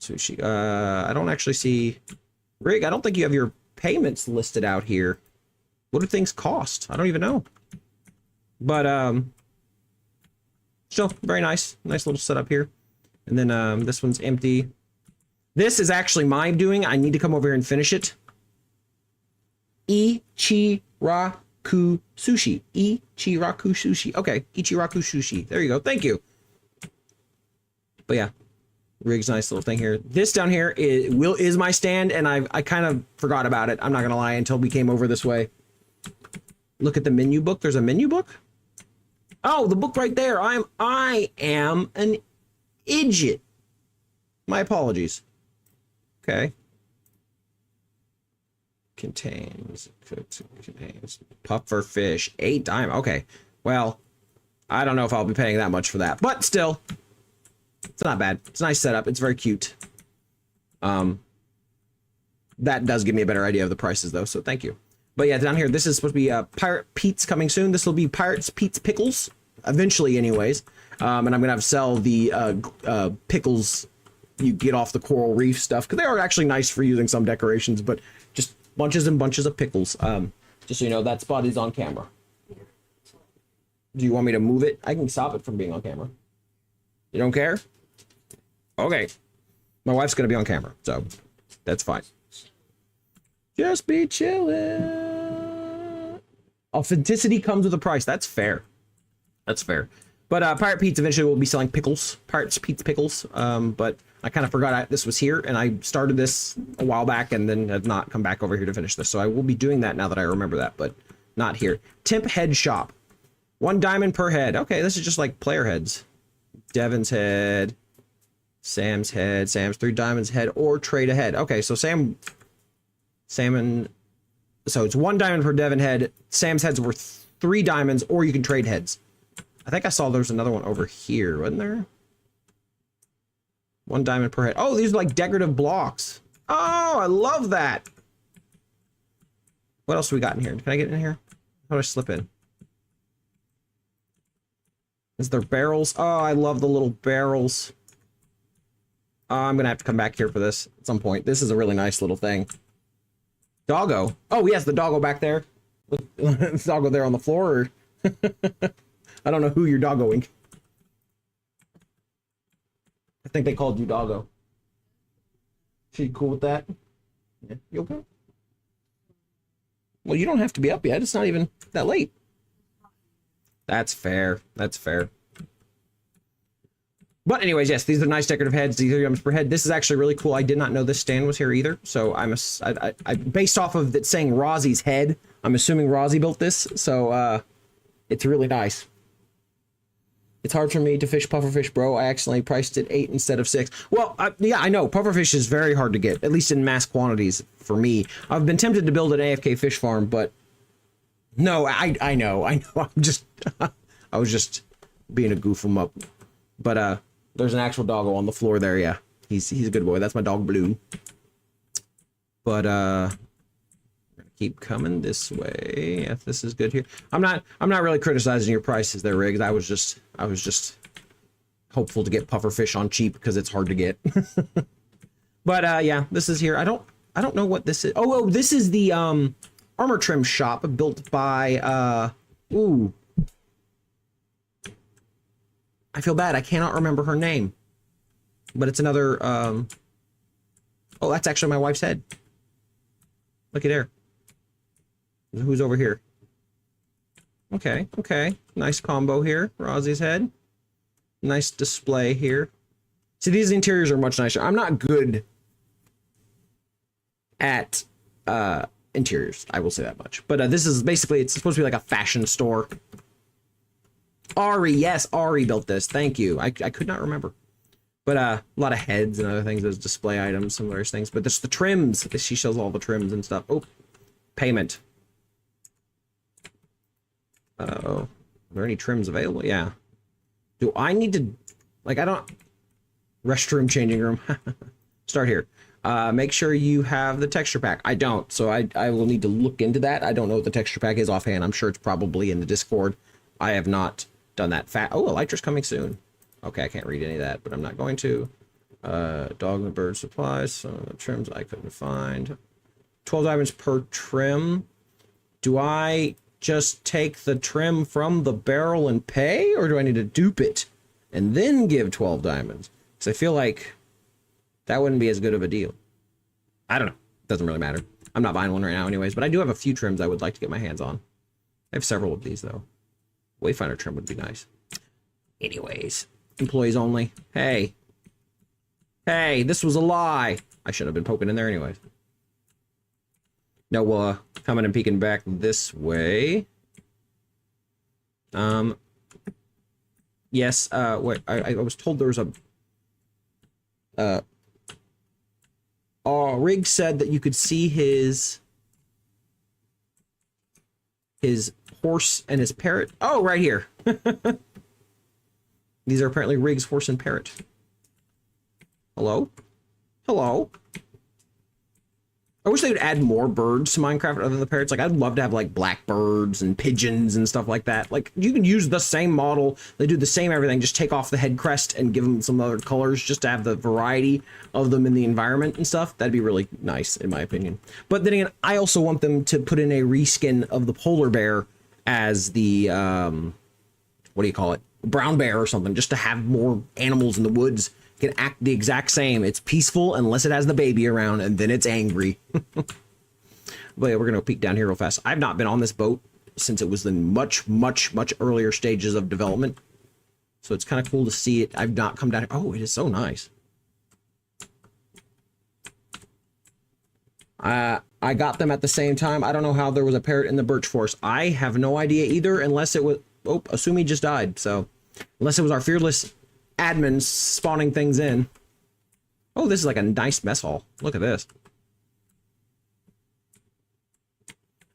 Speaker 1: Sushi. I don't actually see Rig. I don't think you have your payments listed out here. What do things cost? I don't even know. But still very nice. Nice little setup here. And then this one's empty. This is actually my doing. I need to come over here and finish it. Ichiraku Sushi. Ichiraku Sushi. Okay, Ichiraku Sushi. There you go. Thank you. But yeah, Rig's nice little thing here. This down here is my stand, and I kind of forgot about it. I'm not gonna lie until we came over this way. Look at the menu book. There's a menu book. Oh, the book right there. I am an idiot. My apologies. Okay. Contains puffer fish, 8 diamond. Okay, well, I don't know if I'll be paying that much for that, but still, it's not bad. It's a nice setup. It's very cute. That does give me a better idea of the prices though, so thank you. But yeah, down here, this is supposed to be Pirate Pete's coming soon. This will be Pirate's Pete's Pickles, eventually anyways. And I'm gonna have to sell the pickles you get off the coral reef stuff, because they are actually nice for using some decorations, but just bunches and bunches of pickles. Just so you know, that spot is on camera. Do you want me to move it? I can stop it from being on camera. You don't care? Okay. My wife's gonna be on camera, so that's fine. Just be chilling. Authenticity comes with a price. That's fair. That's fair. But Pirate Pete's eventually will be selling pickles. Pirate's Pete's Pickles. But I kind of forgot this was here, and I started this a while back and then have not come back over here to finish this. So I will be doing that now that I remember that, but not here. Temp Head Shop. 1 diamond per head. Okay, this is just like player heads. Devin's head. Sam's head. Sam's 3 diamonds head, or trade a head. Okay, so Salmon. So it's 1 diamond per Devin head. Sam's head's worth 3 diamonds, or you can trade heads. I think I saw there's another one over here, wasn't there? 1 diamond per head. Oh, these are like decorative blocks. Oh, I love that. What else do we got in here? Can I get in here? How do I slip in? Is there barrels? Oh, I love the little barrels. I'm gonna have to come back here for this at some point. This is a really nice little thing. Doggo. Oh, yes, the doggo back there. The doggo there on the floor. I don't know who you're doggoing. I think they called you doggo. She cool with that? Yeah. You okay? Well, you don't have to be up yet. It's not even that late. That's fair. That's fair. But anyways, yes, these are nice decorative heads. These are items per head. This is actually really cool. I did not know this stand was here either. So I based off of it saying Rozzy's head, I'm assuming Rozzy built this. So it's really nice. It's hard for me to fish pufferfish, bro. I accidentally priced it 8 instead of 6. Well, yeah, I know. Pufferfish is very hard to get, at least in mass quantities for me. I've been tempted to build an AFK fish farm, but no, I know. I'm just, I was just being a goof 'em up. But there's an actual doggo on the floor there. Yeah, he's a good boy. That's my dog Blue. But we're gonna keep coming this way. If this is good here, I'm not really criticizing your prices there, Riggs. I was just hopeful to get pufferfish on cheap because it's hard to get. But yeah, this is here. I don't know what this is. Oh, well, this is the armor trim shop built by ooh. I feel bad. I cannot remember her name. But it's another oh, that's actually my wife's head. Look at her. Who's over here? Okay, okay. Nice combo here. Rozzy's head. Nice display here. See, these interiors are much nicer. I'm not good at interiors. I will say that much. But this is basically, it's supposed to be like a fashion store. Ari, yes, Ari built this. Thank you. I could not remember. But a lot of heads and other things as display items, some various things. But this the trims. She shows all the trims and stuff. Oh, payment. Uh-oh. Are there any trims available? Yeah. Do I need to, like, I don't, restroom, changing room. Start here. Make sure you have the texture pack. I don't, so I will need to look into that. I don't know what the texture pack is offhand. I'm sure it's probably in the Discord. I have not done that. Oh, Elytra's coming soon. Okay, I can't read any of that, but I'm not going to. Dog and bird supplies. Some of the trims I couldn't find. 12 diamonds per trim. Do I just take the trim from the barrel and pay, or do I need to dupe it and then give 12 diamonds? Because I feel like that wouldn't be as good of a deal. I don't know. Doesn't really matter. I'm not buying one right now anyways, but I do have a few trims I would like to get my hands on. I have several of these, though. Wayfinder trim would be nice. Anyways, employees only. Hey. Hey, this was a lie. I should have been poking in there anyways. No, coming and peeking back this way. Yes, wait, I was told there was a... Rig said that you could see his horse and his parrot. Oh, right here. These are apparently Rig's horse and parrot. Hello? Hello? I wish they would add more birds to Minecraft other than the parrots. Like, I'd love to have, like, blackbirds and pigeons and stuff like that. Like, you can use the same model. They do the same everything. Just take off the head crest and give them some other colors just to have the variety of them in the environment and stuff. That'd be really nice, in my opinion. But then again, I also want them to put in a reskin of the polar bear as the, what do you call it? Brown bear or something, just to have more animals in the woods can act the exact same. It's peaceful unless it has the baby around, and then it's angry. But yeah, we're gonna peek down here real fast. I've not been on this boat since it was in much earlier stages of development, so it's kind of cool to see it. I've not come down here. Oh, it is so nice. I got them at the same time. I don't know how there was a parrot in the birch forest. I have no idea either, unless it was... Oh, Asumi just died, so... Unless it was our fearless admin spawning things in. Oh, this is like a nice mess hall. Look at this.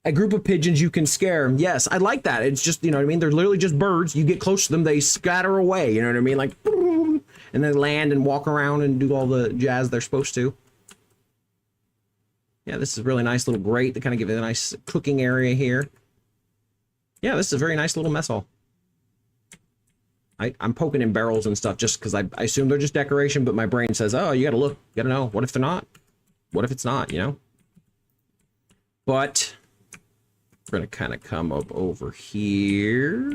Speaker 1: A group of pigeons you can scare. Yes, I like that. It's just, you know what I mean? They're literally just birds. You get close to them, they scatter away. You know what I mean? Like, boom, and then land and walk around and do all the jazz they're supposed to. Yeah, this is a really nice little grate to kind of give it a nice cooking area here. Yeah, this is a very nice little mess hall. I'm poking in barrels and stuff just because I assume they're just decoration, but my brain says, oh, you gotta look, you gotta know. What if they're not? What if it's not, you know? But we're gonna kind of come up over here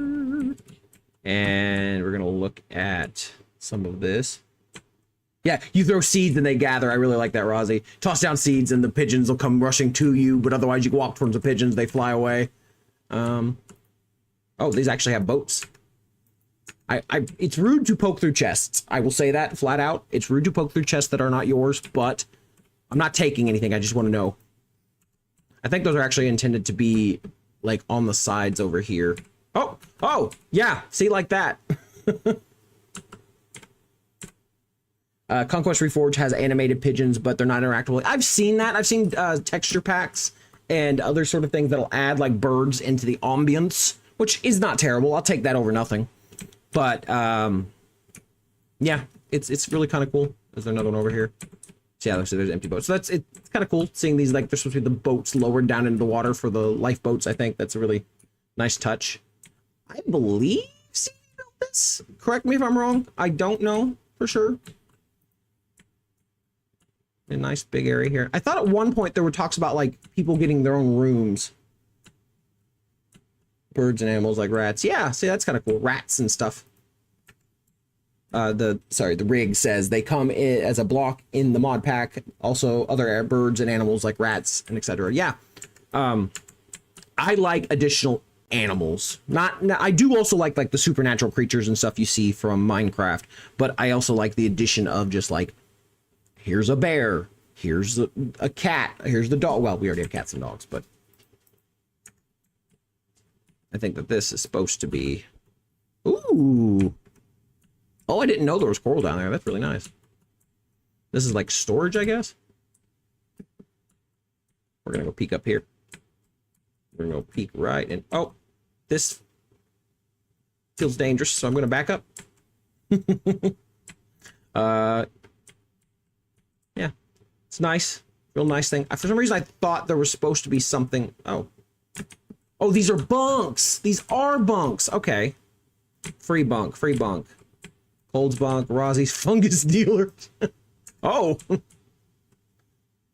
Speaker 1: and we're gonna look at some of this. Yeah, you throw seeds and they gather. I really like that, Rozzy. Toss down seeds and the pigeons will come rushing to you, but otherwise you walk towards the pigeons, they fly away. Oh, these actually have boats. It's rude to poke through chests. I will say that flat out. It's rude to poke through chests that are not yours, but I'm not taking anything. I just want to know. I think those are actually intended to be like on the sides over here. Oh, yeah. See, like that. Conquest Reforged has animated pigeons, but they're not interactable. I've seen that. I've seen texture packs and other sort of things that'll add like birds into the ambience, which is not terrible. I'll take that over nothing. But yeah, it's really kind of cool. Is there another one over here? So yeah, there's empty boats. So it's kind of cool seeing these, like, they're supposed to be the boats lowered down into the water for the lifeboats. I think that's a really nice touch. I believe CD built this. Correct me if I'm wrong. I don't know for sure. A nice big area here. I thought at one point there were talks about like people getting their own rooms. Birds and animals like rats. Yeah, see, that's kind of cool. Rats and stuff. The rig says they come in as a block in the mod pack. Also other birds and animals like rats and etc. Yeah. I like additional animals. I do also like the supernatural creatures and stuff you see from Minecraft, but I also like the addition of just like, here's a bear, Here's a cat. Here's the dog. Well, we already have cats and dogs, but I think that this is supposed to be... Ooh. Oh, I didn't know there was coral down there. That's really nice. This is like storage, I guess. We're going to go peek up here. We're going to go peek right in. Oh, this feels dangerous, so I'm going to back up. Yeah, it's nice. Real nice thing. For some reason, I thought there was supposed to be something. Oh, these are bunks. These are bunks. Okay. Free bunk. Free bunk. Cold's bunk. Rozzie's fungus dealer. Oh.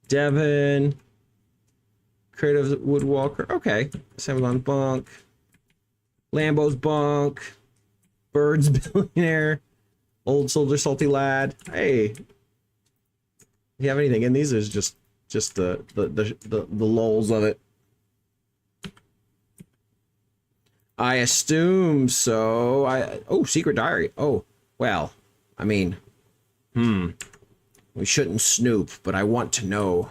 Speaker 1: Devin. Creative Woodwalker. Okay. Samazon bunk. Lambo's bunk. Bird's billionaire. Old soldier salty lad. Hey. Do you have anything in these? Or is just the lulls of it? I assume so. Oh, secret diary. Oh, well, I mean, we shouldn't snoop, but I want to know.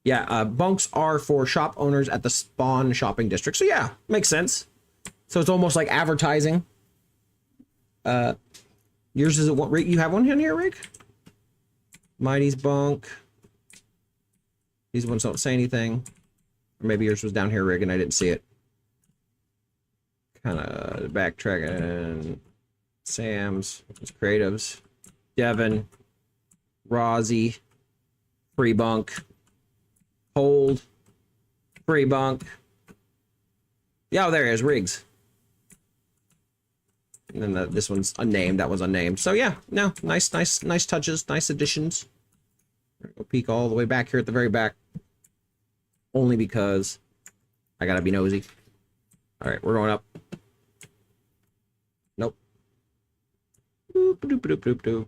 Speaker 1: Yeah, bunks are for shop owners at the spawn shopping district. So yeah, makes sense. So it's almost like advertising. Yours is what, Rick? You have one in here, Rick? Mighty's bunk. These ones don't say anything. Or maybe yours was down here, Rick, and I didn't see it. Kind of backtracking. Sam's, creatives, Devin, Rozzy, free bunk, hold, free bunk. Yeah, oh, there he is, Riggs. And then this one's unnamed. That one's unnamed. So yeah, no, nice touches, nice additions. Go peek all the way back here at the very back, only because I gotta be nosy. All right, we're going up. Nope. Doop, doop, doop, doop, doop.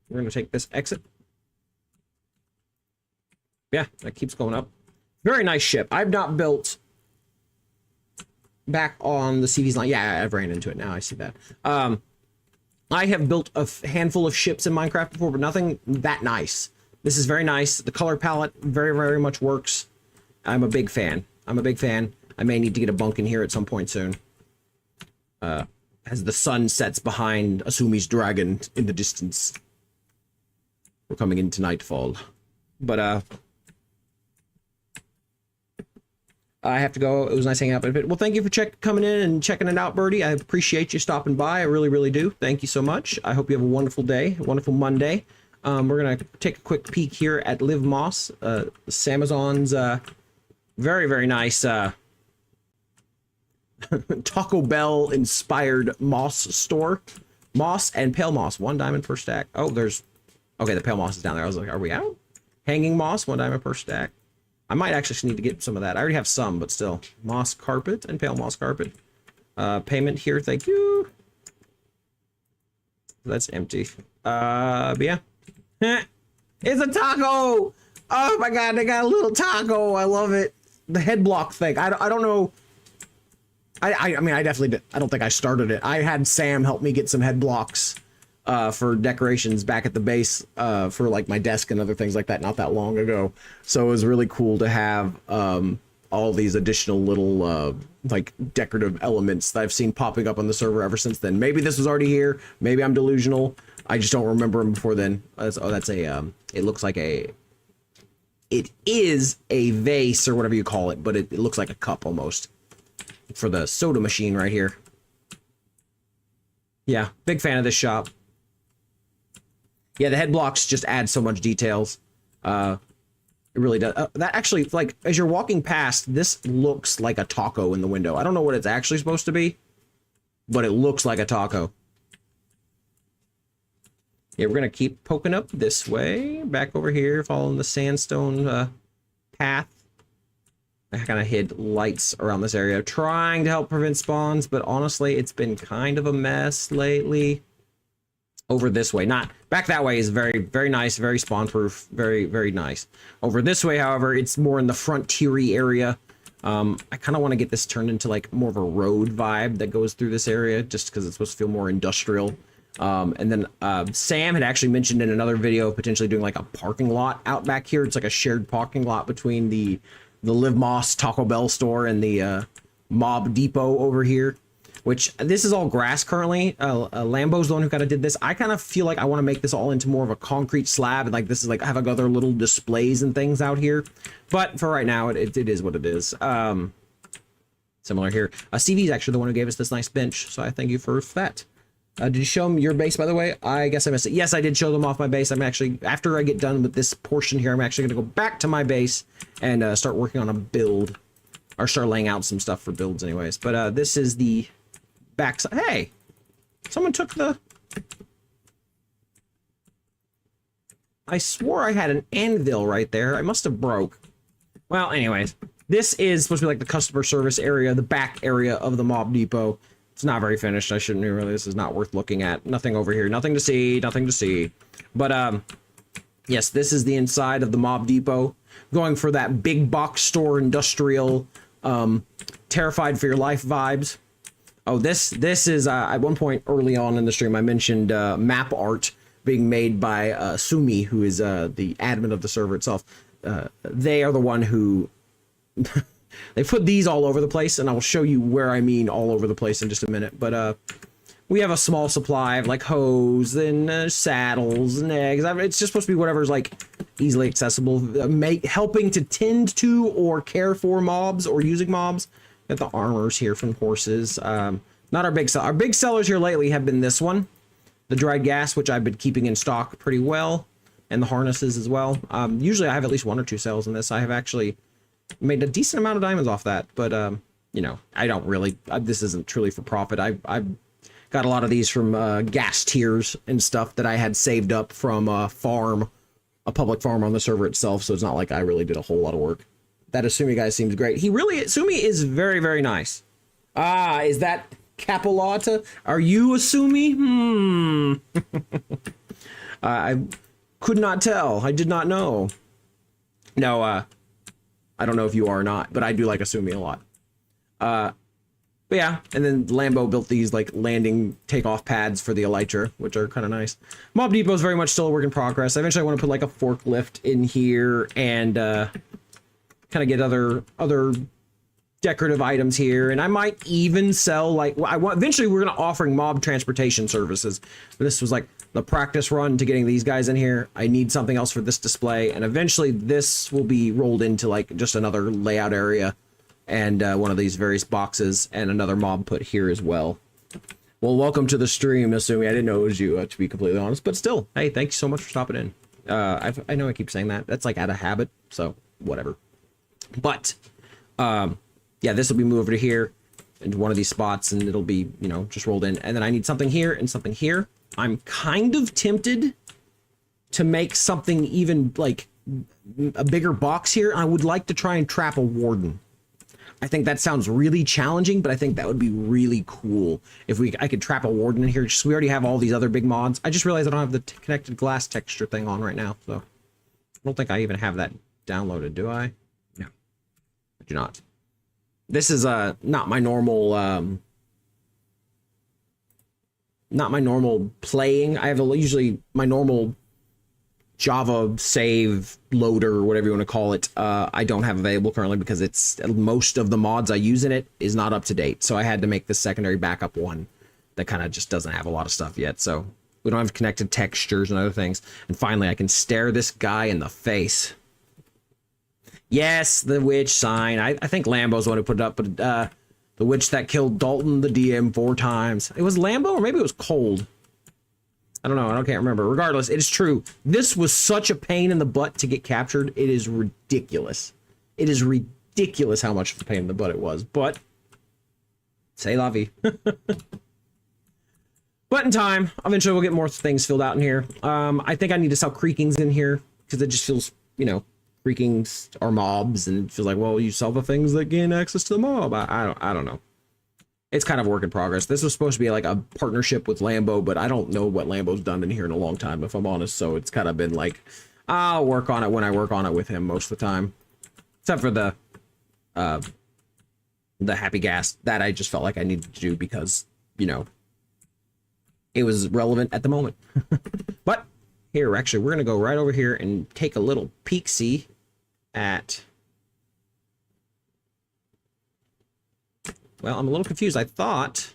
Speaker 1: We're gonna take this exit. Yeah, that keeps going up. Very nice ship. I've not built back on the CV's line. Yeah, I've ran into it now. I see that. I have built a handful of ships in Minecraft before, but nothing that nice. This is very nice. The color palette very, very much works. I'm a big fan. I'm a big fan. I may need to get a bunk in here at some point soon. As the sun sets behind Asumi's dragon in the distance. We're coming into nightfall. But, I have to go. It was nice hanging out a bit. Well, thank you for coming in and checking it out, Birdie. I appreciate you stopping by. I really, really do. Thank you so much. I hope you have a wonderful day, a wonderful Monday. We're going to take a quick peek here at Live Moss, Samazon's very, very nice Taco Bell inspired moss store. Moss and pale moss, 1 diamond per stack. Oh, there's... Okay, the pale moss is down there. I was like, are we out? Hanging moss, 1 diamond per stack. I might actually need to get some of that. I already have some, but still. Moss carpet and pale moss carpet. Payment here, thank you. That's empty. But yeah. It's a taco! Oh my god, they got a little taco. I love it. The head block thing. I don't know. I mean, I definitely did. I don't think I started it. I had Sam help me get some head blocks for decorations back at the base for like my desk and other things like that not that long ago. So it was really cool to have all these additional little like decorative elements that I've seen popping up on the server ever since then. Maybe this was already here. Maybe I'm delusional. I just don't remember them before then. That's a it looks like it is a vase or whatever you call it, but it looks like a cup almost for the soda machine right here. Yeah, big fan of this shop. Yeah, the head blocks just add so much details. It really does. That actually, like, as you're walking past, this looks like a taco in the window. I don't know what it's actually supposed to be, but it looks like a taco. Yeah, we're going to keep poking up this way. Back over here, following the sandstone path. I kind of hid lights around this area, trying to help prevent spawns, but honestly, it's been kind of a mess lately. Over this way, not back that way is very, very nice, very spawn proof, very, very nice. Over this way, however, it's more in the frontiery area. I kind of want to get this turned into like more of a road vibe that goes through this area, just because it's supposed to feel more industrial. And then Sam had actually mentioned in another video potentially doing like a parking lot out back here. It's like a shared parking lot between the Live Moss Taco Bell store and the Mob Depot over here. Which this is all grass currently. Lambo's the one who kind of did this. I kind of feel like I want to make this all into more of a concrete slab, and like this is like I have like other little displays and things out here. But for right now, it is what it is. Similar here. CV is actually the one who gave us this nice bench, so I thank you for that. Did you show them your base, by the way? I guess I missed it. Yes, I did show them off my base. I'm actually, after I get done with this portion here, I'm actually going to go back to my base and start working on a build, or start laying out some stuff for builds anyways. But this is the backside. Hey, someone took the... I swore I had an anvil right there. I must have broke. Well, anyways, this is supposed to be like the customer service area, the back area of the Mob Depot. It's not very finished. I shouldn't really. This is not worth looking at. Nothing over here. Nothing to see. Nothing to see. But yes, this is the inside of the Mob Depot. Going for that big box store industrial, terrified for your life vibes. Oh, this is at one point early on in the stream I mentioned map art being made by Sumi, who is the admin of the server itself. They are the one who they put these all over the place, and I will show you where I mean all over the place in just a minute. But we have a small supply of like hose and saddles and eggs. It's just supposed to be whatever's like easily accessible, helping to tend to or care for mobs or using mobs. Got the armors here from horses. Not our big seller. Our big sellers here lately have been this one, the dried gas, which I've been keeping in stock pretty well, and the harnesses as well. Usually I have at least 1 or 2 sales in this. I have actually made a decent amount of diamonds off that, but you know, I don't really. This isn't truly for profit. I've got a lot of these from gas tiers and stuff that I had saved up from a public farm on the server itself. So it's not like I really did a whole lot of work. That Asumi guy seems great. Asumi is very, very nice. Ah, is that Capolata? Are you Asumi? I could not tell. I did not know. No, I don't know if you are or not, but I do like Asumi a lot. But yeah, and then Lambo built these like landing takeoff pads for the Elytra, which are kind of nice. Mob Depot is very much still a work in progress. Eventually I want to put like a forklift in here and kind of get other decorative items here, and I might even sell like eventually we're gonna offering mob transportation services. But this was like the practice run to getting these guys in here. I need something else for this display, and eventually this will be rolled into like just another layout area and one of these various boxes and another mob put here as well. Well, welcome to the stream, assuming I didn't know it was you, to be completely honest, but still, hey, thank you so much for stopping in. I know I keep saying that. That's like out of habit, so whatever. But yeah, this will be moved over to here into one of these spots, and it'll be, you know, just rolled in. And then I need something here and something here. I'm kind of tempted to make something even like a bigger box here. I would like to try and trap a warden. I think that sounds really challenging, but I think that would be really cool if I could trap a warden in here. Just, we already have all these other big mods. I just realized I don't have the connected glass texture thing on right now, so I don't think I even have that downloaded, do I? No, I do not. This is not my normal playing. I have usually my normal Java save loader or whatever you want to call it. I don't have available currently because it's most of the mods I use in it is not up to date. So I had to make the secondary backup one that kind of just doesn't have a lot of stuff yet. So we don't have connected textures and other things. And finally, I can stare this guy in the face. Yes, the witch sign. I think Lambo's the one who put it up, but the witch that killed Dalton the DM 4 times. It was Lambo, or maybe it was Cold. I don't know. I can't remember. Regardless, it is true. This was such a pain in the butt to get captured. It is ridiculous. It is ridiculous how much of a pain in the butt it was. But c'est la vie. But in time, eventually we'll get more things filled out in here. I think I need to sell creakings in here because it just feels, you know, creakings are mobs, and it feels like, well, you sell the things that gain access to the mob. I don't know. It's kind of work in progress. This was supposed to be like a partnership with Lambo, but I don't know what Lambo's done in here in a long time, if I'm honest. So it's kind of been like, I'll work on it when I work on it with him most of the time, except for the happy gas that I just felt like I needed to do because, you know, it was relevant at the moment. But here, actually, we're going to go right over here and take a little peek-see at... Well, I'm a little confused. I thought...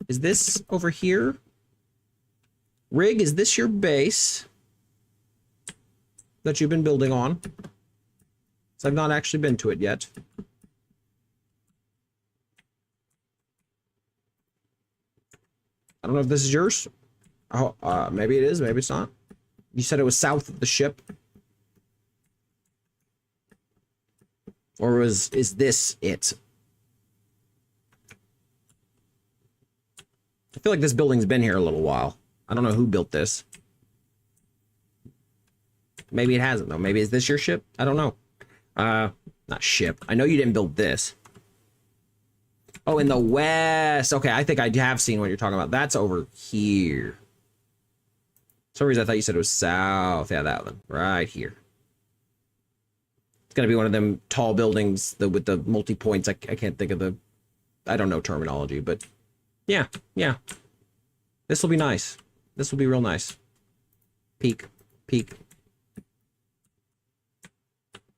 Speaker 1: Is this over here? Rig, is this your base that you've been building on? So I've not actually been to it yet. I don't know if this is yours. Oh, maybe it is, maybe it's not. You said it was south of the ship. Or is this it? I feel like this building's been here a little while. I don't know who built this. Maybe it hasn't, though. Maybe is this your ship? I don't know. Not ship. I know you didn't build this. Oh, in the west. Okay, I think I have seen what you're talking about. That's over here. For some reason, I thought you said it was south. Yeah, that one. Right here. It's going to be one of them tall buildings with the multi-points. I can't think of the... I don't know terminology, but... Yeah, yeah. This will be nice. This will be real nice. Peak. Peak.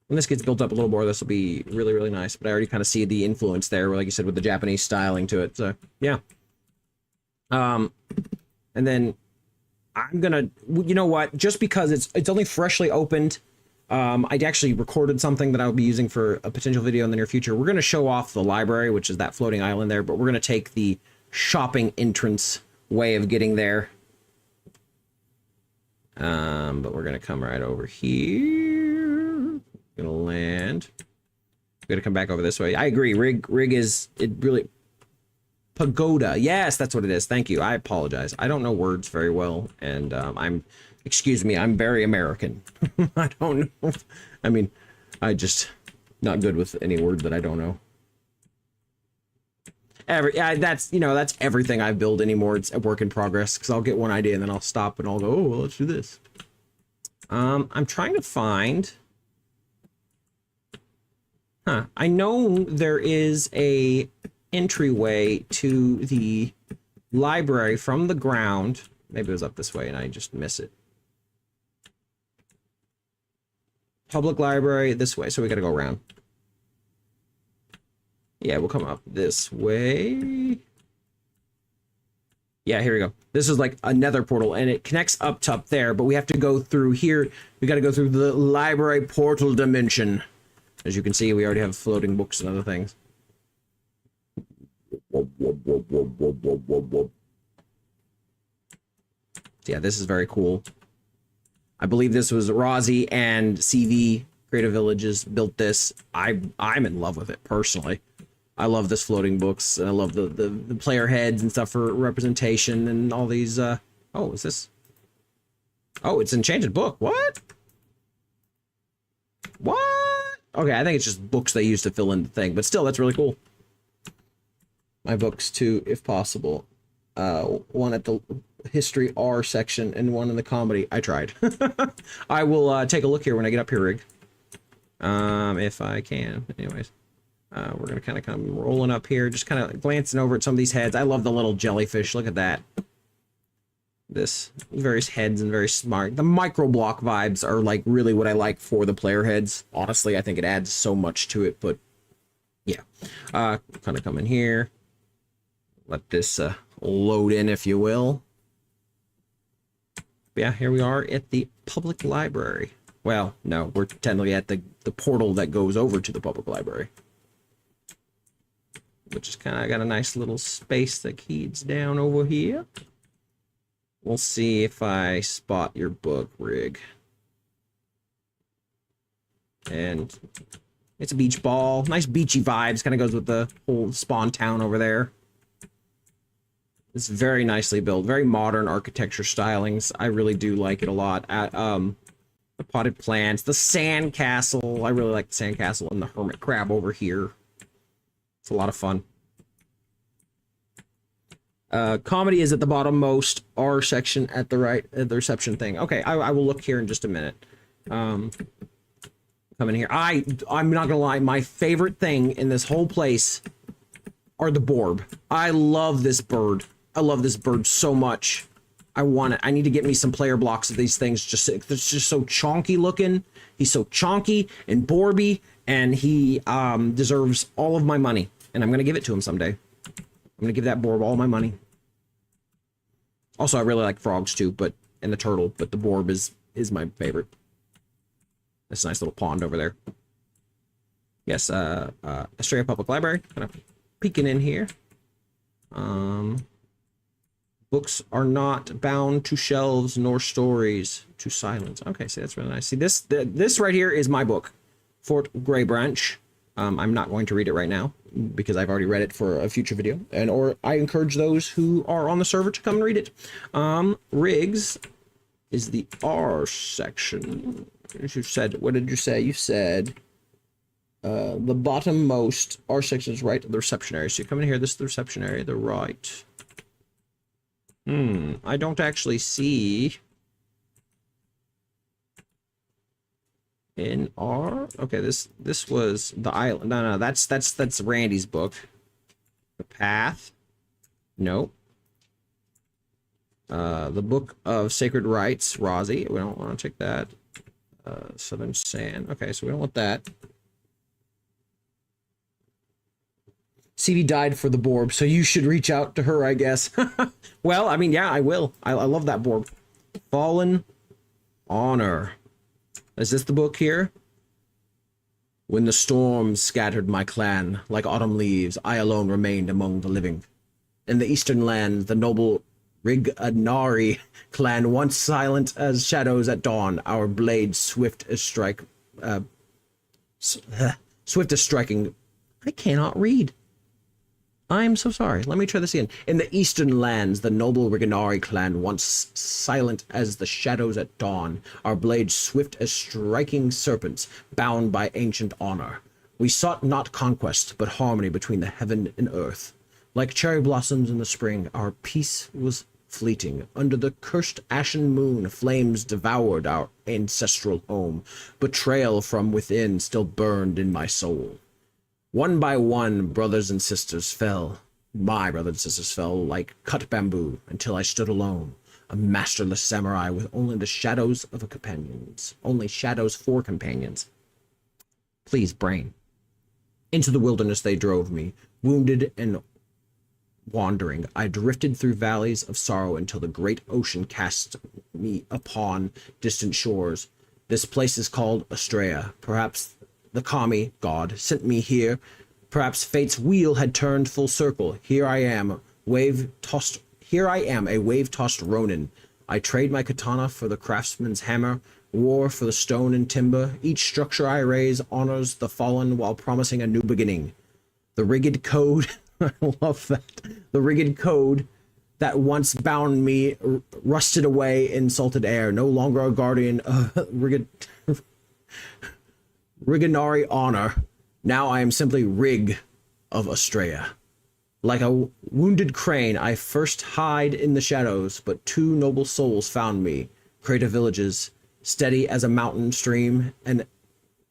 Speaker 1: When this gets built up a little more, this will be really, really nice. But I already kind of see the influence there, like you said, with the Japanese styling to it. So, yeah. And then I'm gonna... You know what? Just because it's only freshly opened... I actually recorded something that I'll be using for a potential video in the near future. We're going to show off the library, which is that floating island there, but we're going to take the shopping entrance way of getting there. But we're going to come right over here. Going to land. We're going to come back over this way. I agree. Rig is... It really... Pagoda. Yes, that's what it is. Thank you. I apologize. I don't know words very well, and excuse me, I'm very American. I don't know. I mean, I just not good with any word that I don't know. That's, you know, that's everything I build anymore. It's a work in progress, because I'll get one idea and then I'll stop and I'll go, oh, well, let's do this. I'm trying to find... I know there is a entryway to the library from the ground. Maybe it was up this way and I just miss it. Public library this way, so we gotta go around. Yeah, we'll come up this way. Yeah, here we go. This is like a nether portal, and it connects up to up there, but we have to go through here. We gotta go through the library portal dimension. As you can see, we already have floating books and other things. Yeah, this is very cool. I believe this was Rozzy and CV Creative Villages built this. I'm in love with it personally. I love this floating books, and I love the player heads and stuff for representation and all these. Oh, is this? Oh, it's Enchanted Book. What? What? Okay, I think it's just books they use to fill in the thing, but still, that's really cool. My books too, if possible. One at the history R section and one in the comedy. I tried. I will take a look here when I get up here, Rig. If I can. Anyways, we're gonna kind of come rolling up here, just kind of glancing over at some of these heads. I love the little jellyfish. Look at that. This various heads and very smart. The micro block vibes are like really what I like for the player heads. Honestly, I think it adds so much to it. But yeah, kind of come in here. Let this load in, if you will. Yeah, here we are at the public library. Well, no, we're technically at the portal that goes over to the public library. Which is kind of got a nice little space that keys down over here. We'll see if I spot your book, Rig. And it's a beach ball. Nice beachy vibes. Kind of goes with the whole Spawn Town over there. It's very nicely built. Very modern architecture stylings. I really do like it a lot. The potted plants. The sand castle. I really like the sand castle and the hermit crab over here. It's a lot of fun. Comedy is at the bottom-most. R section at the right, the reception thing. Okay, I will look here in just a minute. Come in here. I'm not gonna lie, my favorite thing in this whole place are the Borb. I love this bird. I love this bird so much. I want it. I need to get me some player blocks of these things. It's just so chonky looking. He's so chonky and Borby, and he deserves all of my money. And I'm gonna give it to him someday. I'm gonna give that Borb all my money. Also, I really like frogs too, and the turtle, but the Borb is my favorite. This nice little pond over there. Yes, Astraea Public Library. Kind of peeking in here. Books are not bound to shelves nor stories to silence. Okay, so that's really nice. See, this right here is my book, Fort Grey Branch. I'm not going to read it right now because I've already read it for a future video, or I encourage those who are on the server to come and read it. Rigs is the R section. You said, what did you say? You said the bottommost R section is right, the reception area. So you come in here, this is the reception area, the right. I don't actually see in R. Okay, this was the island. No, that's Randy's book. The Path. Nope. The Book of Sacred Rites, Rozzy. We don't want to take that. Southern Sand. Okay, so we don't want that. CV died for the Borb, so you should reach out to her, I guess. Well, I mean, yeah, I will. I love that Borb. Fallen Honor. Is this the book here? When the storms scattered my clan like autumn leaves, I alone remained among the living. In the eastern land, the noble Riganari clan, once silent as shadows at dawn, our blades swift as striking. I cannot read. I'm so sorry. Let me try this again. In the eastern lands, the noble Riganari clan, once silent as the shadows at dawn, our blades swift as striking serpents, bound by ancient honor. We sought not conquest, but harmony between the heaven and earth. Like cherry blossoms in the spring, our peace was fleeting. Under the cursed ashen moon, flames devoured our ancestral home. Betrayal from within still burned in my soul. One by one, brothers and sisters fell. My brothers and sisters fell like cut bamboo until I stood alone, a masterless samurai with only the shadows of a companions. Only shadows for companions. Please, brain. Into the wilderness they drove me, wounded and wandering. I drifted through valleys of sorrow until the great ocean cast me upon distant shores. This place is called Astraea. Perhaps the Kami god sent me here. Perhaps fate's wheel had turned full circle. Here I am, a wave-tossed Ronin. I trade my katana for the craftsman's hammer, war for the stone and timber. Each structure I raise honors the fallen while promising a new beginning. The rigged code, I love that. The rigged code that once bound me rusted away in salted air. No longer a guardian of Riganari honor. Now I am simply Rig of Astraea. Like a wounded crane, I first hide in the shadows, but two noble souls found me. Crater villages, steady as a mountain stream, and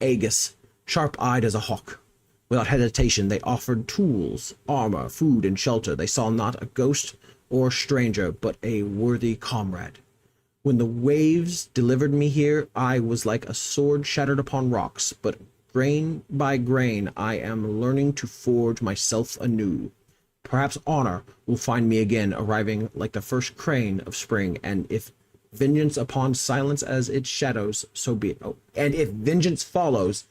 Speaker 1: Aegis, sharp-eyed as a hawk. Without hesitation, they offered tools, armor, food, and shelter. They saw not a ghost or stranger, but a worthy comrade. When the waves delivered me here, I was like a sword shattered upon rocks, but grain by grain I am learning to forge myself anew. Perhaps honor will find me again, arriving like the first crane of spring, and if vengeance upon silence as its shadows, so be it. Oh, and if vengeance follows,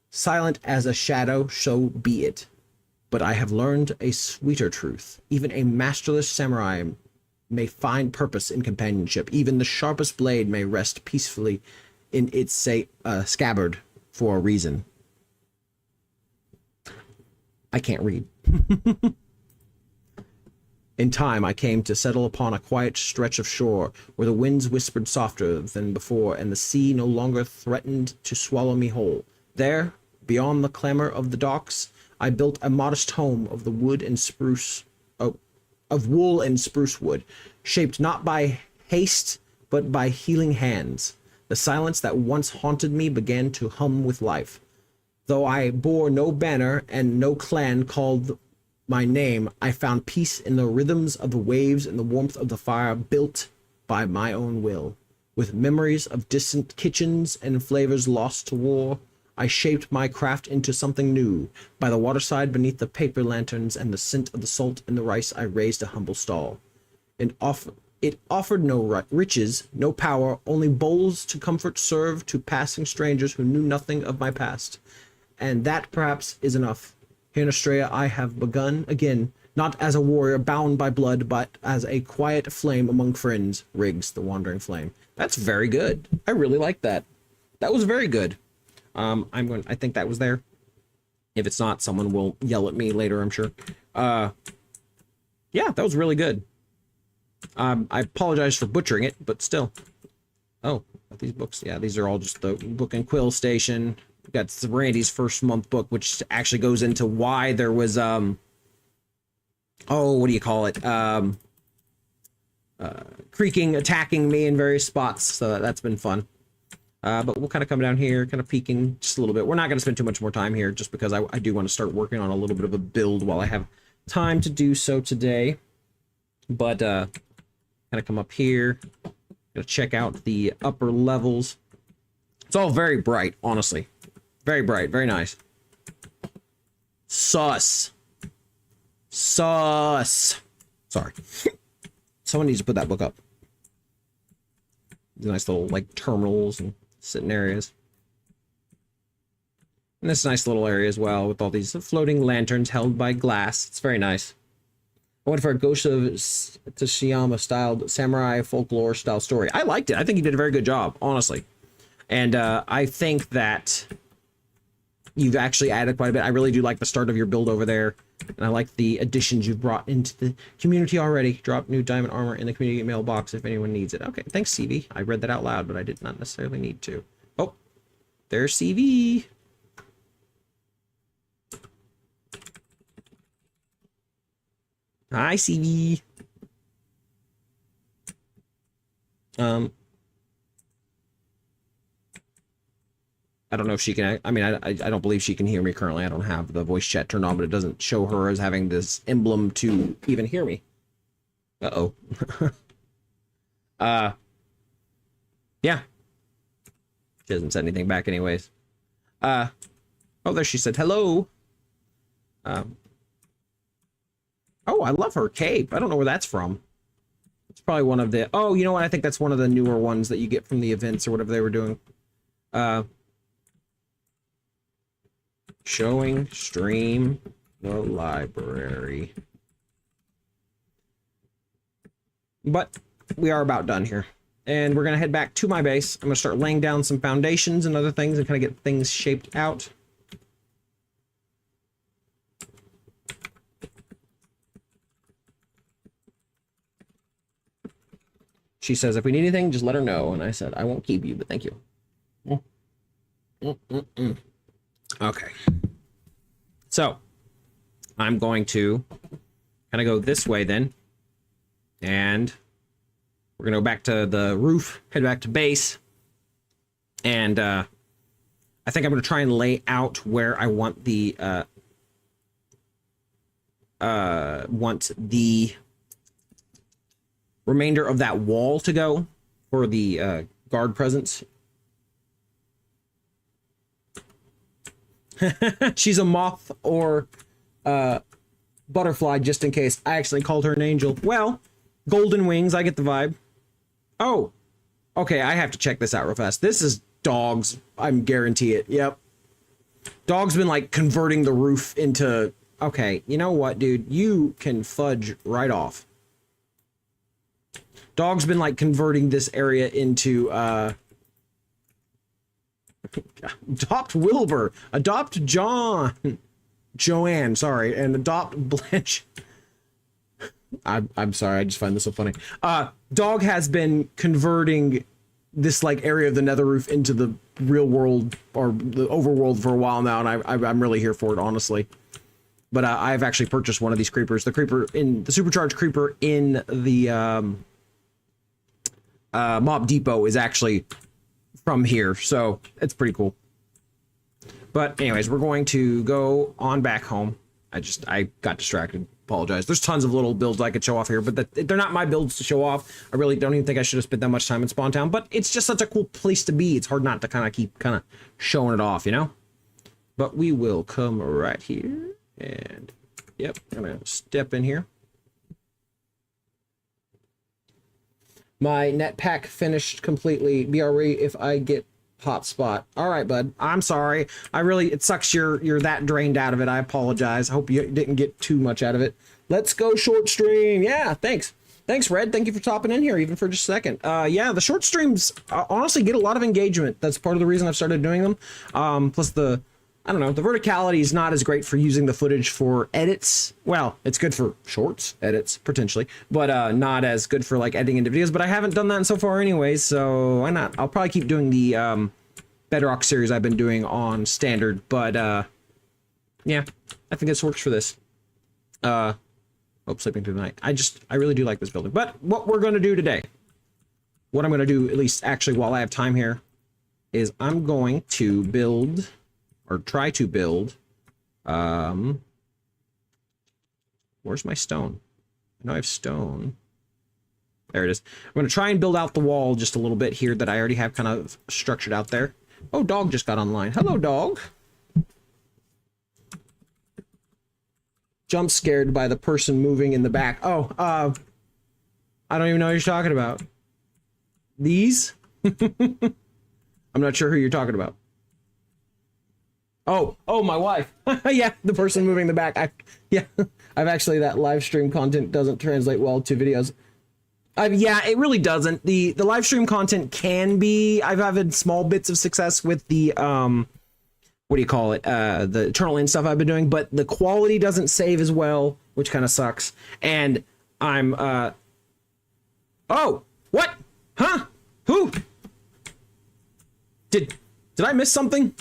Speaker 1: silent as a shadow, so be it. But I have learned a sweeter truth. Even a masterless samurai may find purpose in companionship. Even the sharpest blade may rest peacefully in its scabbard for a reason. I can't read. In time, I came to settle upon a quiet stretch of shore where the winds whispered softer than before and the sea no longer threatened to swallow me whole. There, beyond the clamor of the docks, I built a modest home of the wood and spruce, of wool and spruce wood, shaped not by haste, but by healing hands. The silence that once haunted me began to hum with life. Though I bore no banner and no clan called my name, I found peace in the rhythms of the waves and the warmth of the fire built by my own will. With memories of distant kitchens and flavors lost to war, I shaped my craft into something new. By the waterside, beneath the paper lanterns and the scent of the salt and the rice, I raised a humble stall. It offered no riches, no power, only bowls to comfort serve to passing strangers who knew nothing of my past. And that perhaps is enough. Here in Astraea I have begun again, not as a warrior bound by blood, but as a quiet flame among friends, Riggs, the wandering flame. That's very good. I really like that. That was very good. I think that was there. If it's not, someone will yell at me later, I'm sure. Yeah, that was really good. I apologize for butchering it, but still. Oh, these books. Yeah, these are all just the book and quill station. We've got Randy's first month book, which actually goes into why there was, oh, what do you call it? Creaking, attacking me in various spots. So that's been fun. But we'll kind of come down here, kind of peeking just a little bit. We're not going to spend too much more time here just because I do want to start working on a little bit of a build while I have time to do so today. But kind of come up here, gonna check out the upper levels. It's all very bright, honestly. Very bright, very nice. Sus. Sorry. Someone needs to put that book up. These nice little, like, terminals and sitting areas. And this nice little area as well with all these floating lanterns held by glass. It's very nice. I went for a Ghost of Tsushima styled samurai folklore style story. I liked it. I think he did a very good job, honestly. And I think that you've actually added quite a bit. I really do like the start of your build over there. And I like the additions you've brought into the community already. Drop new diamond armor in the community mailbox if anyone needs it. Okay, thanks, CV. I read that out loud, but I did not necessarily need to. Oh, there's CV. Hi, CV. I don't know if she can, I mean, I don't believe she can hear me currently. I don't have the voice chat turned on, but it doesn't show her as having this emblem to even hear me. Uh-oh. Yeah. She hasn't said anything back anyways. Oh, there she said hello. Oh, I love her cape. I don't know where that's from. It's probably one of the, oh, you know what? I think that's one of the newer ones that you get from the events or whatever they were doing. Showing stream the library. But we are about done here. And we're going to head back to my base. I'm going to start laying down some foundations and other things and kind of get things shaped out. She says, if we need anything, just let her know. And I said, I won't keep you, but thank you. Okay. So, I'm going to kind of go this way then. And we're going to go back to the roof, head back to base. And I think I'm going to try and lay out where I want the remainder of that wall to go for the guard presence. She's a moth or butterfly, just in case. I actually called her an angel. Well, golden wings, I get the vibe. Oh, okay, I have to check this out real fast. This is dogs. I'm guarantee it. Yep. Dog's been like converting the roof into... Okay, you know what, dude? You can fudge right off. Dog's been like converting this area into adopt Wilbur, adopt Joanne, sorry, and adopt Blanche. I'm sorry, I just find this so funny. Dog has been converting this like area of the nether roof into the real world or the overworld for a while now, and I'm really here for it, honestly. But I've actually purchased one of these creepers. The creeper in the supercharged creeper in the Mob Depot is actually from here, so it's pretty cool. But anyways, we're going to go on back home. I got distracted. Apologize. There's tons of little builds I could show off here, but they're not my builds to show off. I really don't even think I should have spent that much time in Spawn Town, but it's just such a cool place to be. It's hard not to kind of keep kind of showing it off, you know? But we will come right here and, yep, I'm going to step in here. My net pack finished completely. BRE if I get hotspot. All right, bud. I'm sorry. It sucks you're that drained out of it. I apologize. I hope you didn't get too much out of it. Let's go short stream. Yeah, thanks. Thanks, Red. Thank you for topping in here, even for just a second. Yeah, the short streams honestly get a lot of engagement. That's part of the reason I've started doing them. Plus I don't know, the verticality is not as great for using the footage for edits. Well, it's good for shorts edits, potentially, but not as good for like editing into videos. But I haven't done that so far anyways, so why not? I'll probably keep doing the Bedrock series I've been doing on standard, but yeah, I think this works for this. Sleeping through the night. I really do like this building. But what we're gonna do today, what I'm gonna do, at least actually while I have time here, is I'm going to build, or try to build, where's my stone? I know I have stone. There it is. I'm going to try and build out the wall just a little bit here that I already have kind of structured out there. Oh, dog just got online. Hello, dog. Jump scared by the person moving in the back. Oh, I don't even know what you're talking about. These? I'm not sure who you're talking about. Oh, my wife. Yeah, the person moving in the back. Yeah, I've actually, that live stream content doesn't translate well to videos. Yeah, it really doesn't. The live stream content can be, I've had small bits of success with the, what do you call it? The Eternal End stuff I've been doing, but the quality doesn't save as well, which kind of sucks. And I'm, oh, what? Huh? Who? Did I miss something?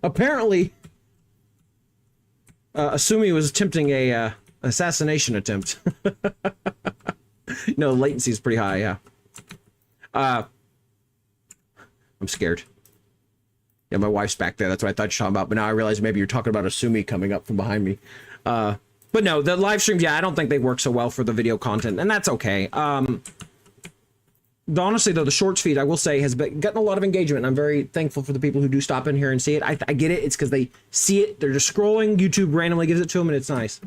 Speaker 1: Apparently, Asumi was attempting a assassination attempt. No, latency is pretty high. Yeah. I'm scared. Yeah, my wife's back there. That's what I thought you were talking about. But now I realize maybe you're talking about Asumi coming up from behind me. But no, the live streams, yeah, I don't think they work so well for the video content, and that's okay. Honestly, though, the shorts feed, I will say, has gotten a lot of engagement, and I'm very thankful for the people who do stop in here and see it. I get it. It's because they see it. They're just scrolling. YouTube randomly gives it to them, and it's nice.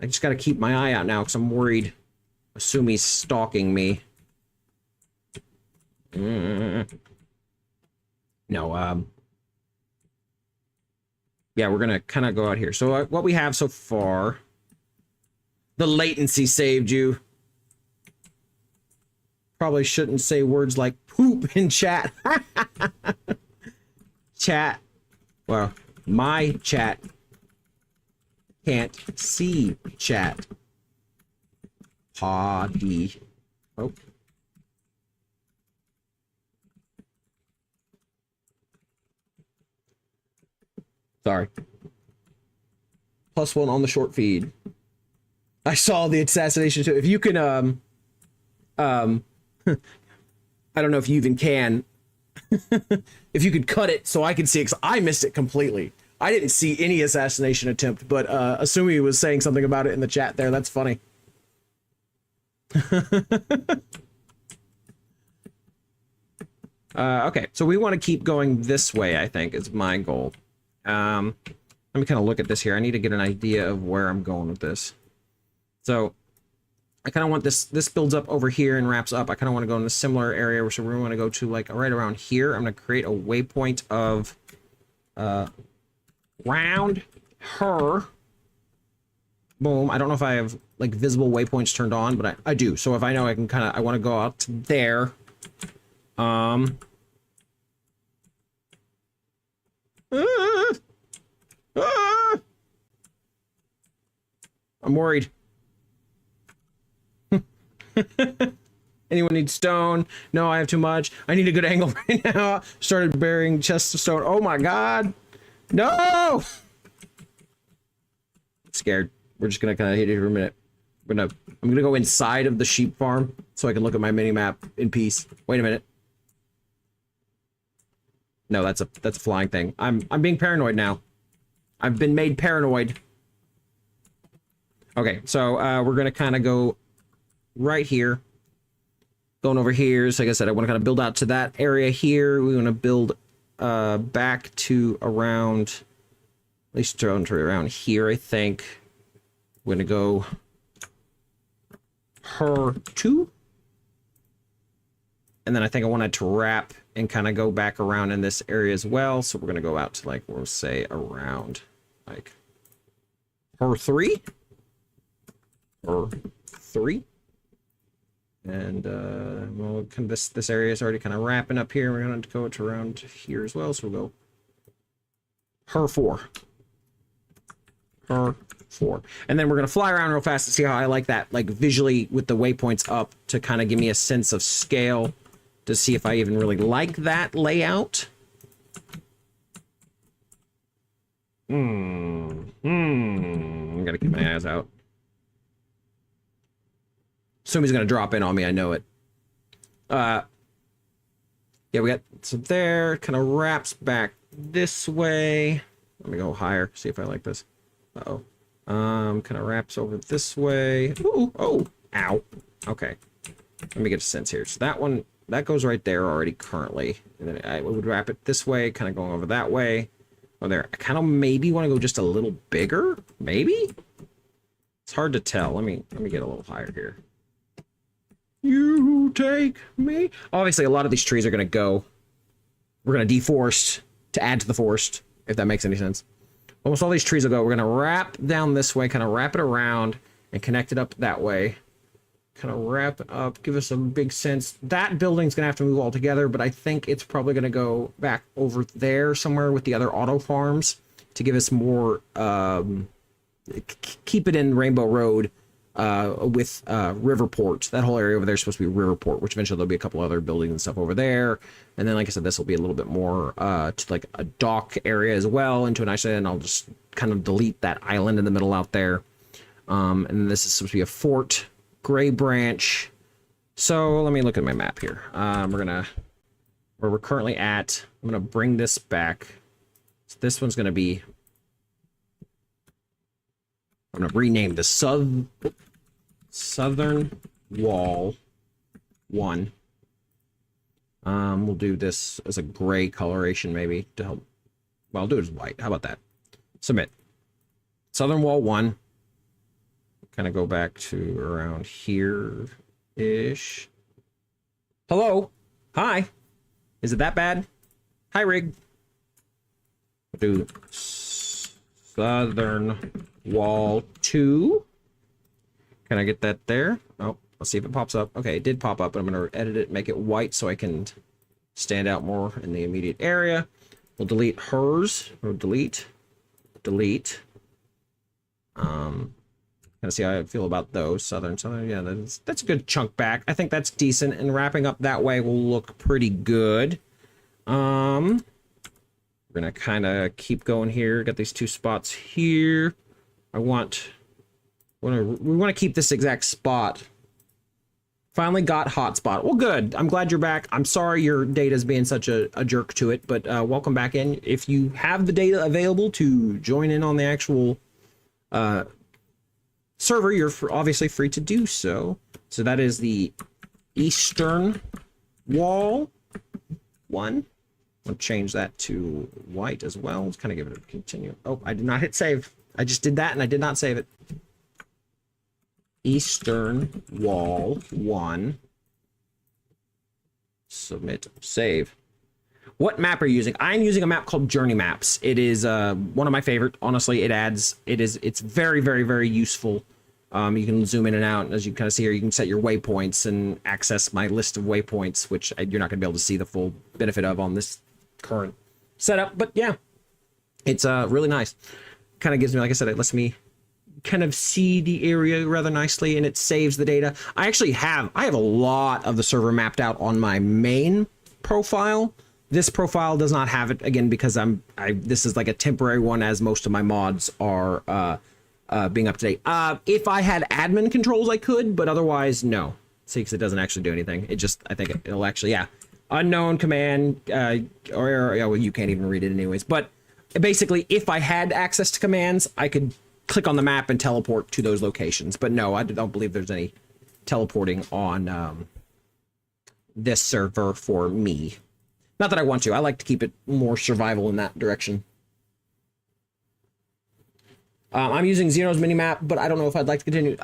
Speaker 1: I just got to keep my eye out now because I'm worried Asumi's stalking me. No, yeah, we're going to kind of go out here. So what we have so far, the latency saved you. Probably shouldn't say words like poop in chat. Chat. Well, my chat can't see chat. Poddy. Oh. Sorry. +1 on the short feed. I saw the assassination too. If you can, I don't know if you even can. If you could cut it so I could see it, because I missed it completely. I didn't see any assassination attempt, but Asumi was saying something about it in the chat there. That's funny. Okay, so we want to keep going this way, I think, is my goal. Let me kind of look at this here. I need to get an idea of where I'm going with this. So I kind of want this builds up over here and wraps up. I kind of want to go in a similar area, so we want to go to like right around here. I'm going to create a waypoint of round her. Boom. I don't know if I have like visible waypoints turned on, but I do. So if I know, I can kind of, I want to go out to there. I'm worried. Anyone need stone? No, I have too much. I need a good angle right now. Started burying chests of stone. Oh my god. No! I'm scared. We're just gonna kind of hit it for a minute. I'm gonna go inside of the sheep farm so I can look at my mini map in peace. Wait a minute. No, that's a flying thing. I'm being paranoid now. I've been made paranoid. Okay, so we're gonna kind of go right here. Going over here, so like I said, I want to kind of build out to that area here. We want to build back to around, at least around here, I think. We're gonna go her 2. And then I think I wanted to wrap and kind of go back around in this area as well. So we're gonna go out to like, we'll say around like her 3. Or 3. And well, kind of this area is already kind of wrapping up here. We're going to go to around here as well. So we'll go her 4. Her 4. And then we're going to fly around real fast to see how I like that, like visually with the waypoints up, to kind of give me a sense of scale, to see if I even really like that layout. I'm going to keep my eyes out. Somebody's gonna drop in on me, I know it. Yeah, we got some there, kind of wraps back this way. Let me go higher, see if I like this. Uh-oh. Kind of wraps over this way. Ooh, oh, ow. Okay. Let me get a sense here. So that one, that goes right there already currently. And then I would wrap it this way, kind of going over that way. Oh, there. I kind of maybe want to go just a little bigger, maybe? It's hard to tell. Let me get a little higher here. You take me. Obviously, a lot of these trees are going to go. We're going to deforest to add to the forest, if that makes any sense. Almost all these trees will go. We're going to wrap down this way, kind of wrap it around and connect it up that way. Kind of wrap it up, give us a big sense. That building's going to have to move all together, but I think it's probably going to go back over there somewhere with the other auto farms to give us more, keep it in Rainbow Road. With Riverport. That whole area over there is supposed to be Riverport, which eventually there'll be a couple other buildings and stuff over there. And then, like I said, this will be a little bit more to like a dock area as well, into an island, and I'll just kind of delete that island in the middle out there. And then this is supposed to be a fort, Gray Branch. So let me look at my map here. Where we're currently at, I'm gonna bring this back. So this one's gonna be, I'm gonna rename the Southern Wall 1. We'll do this as a gray coloration maybe to help. Well, I'll do it as white. How about that? Submit. Southern Wall 1. Kind of go back to around here-ish. Hello? Hi? Is it that bad? Hi, Rig. We'll do Southern Wall 2. Can I get that there? Oh, let's see if it pops up. Okay, it did pop up, but I'm going to edit it, make it white so I can stand out more in the immediate area. We'll delete hers. Or delete. Kind of see how I feel about those. Southern. Yeah, that's a good chunk back. I think that's decent, and wrapping up that way will look pretty good. We're going to kind of keep going here. Got these 2 spots here. We want to keep this exact spot. Finally got hotspot. Well, good. I'm glad you're back. I'm sorry your data's being such a jerk to it, but welcome back in. If you have the data available to join in on the actual server, you're obviously free to do so. So that is the Eastern Wall 1. I'll change that to white as well. Let's kind of give it a continue. Oh, I did not hit save. I just did that and I did not save it. Eastern Wall 1. Submit, save. What map are you using? I'm using a map called Journey Maps. It is one of my favorite. Honestly, it's very, very, very useful. You can zoom in and out, and as you kind of see here, you can set your waypoints and access my list of waypoints, which you're not going to be able to see the full benefit of on this current setup. But yeah, it's really nice. Kind of gives me, like I said, it lets me kind of see the area rather nicely, and it saves the data. I have a lot of the server mapped out on my main profile. This profile does not have it, again, because this is like a temporary one, as most of my mods are being up to date. If I had admin controls, I could, but otherwise, no. See, because it doesn't actually do anything. It just, I think it'll actually, yeah. Unknown command, or yeah, well, you can't even read it anyways. But basically, if I had access to commands, I could click on the map and teleport to those locations. But no, I don't believe there's any teleporting on this server for me. Not that I want to. I like to keep it more survival in that direction. I'm using Zero's minimap, but I don't know if I'd like to continue.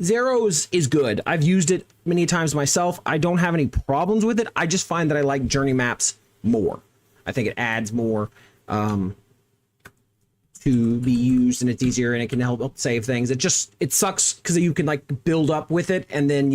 Speaker 1: Zero's is good. I've used it many times myself. I don't have any problems with it. I just find that I like journey maps more. I think it adds more to be used, and it's easier, and it can help save things. It sucks because you can like build up with it, and then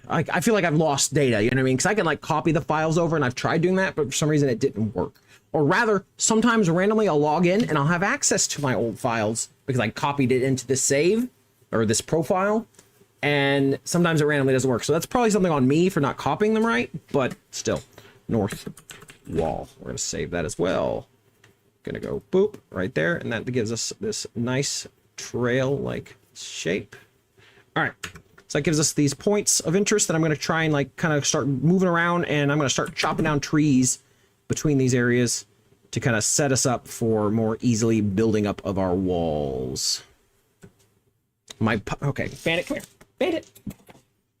Speaker 1: I feel like I've lost data, you know what I mean? Because I can like copy the files over, and I've tried doing that, but for some reason it didn't work. Or rather, sometimes randomly I'll log in and I'll have access to my old files because I copied it into this save or this profile, and sometimes it randomly doesn't work. So that's probably something on me for not copying them right, but still. North wall. We're going to save that as well. Going to go boop right there, and that gives us this nice trail-like shape. All right. So that gives us these points of interest that I'm going to try and like kind of start moving around, and I'm going to start chopping down trees between these areas to kind of set us up for more easily building up of our walls. Okay, Bandit, come here. Bandit.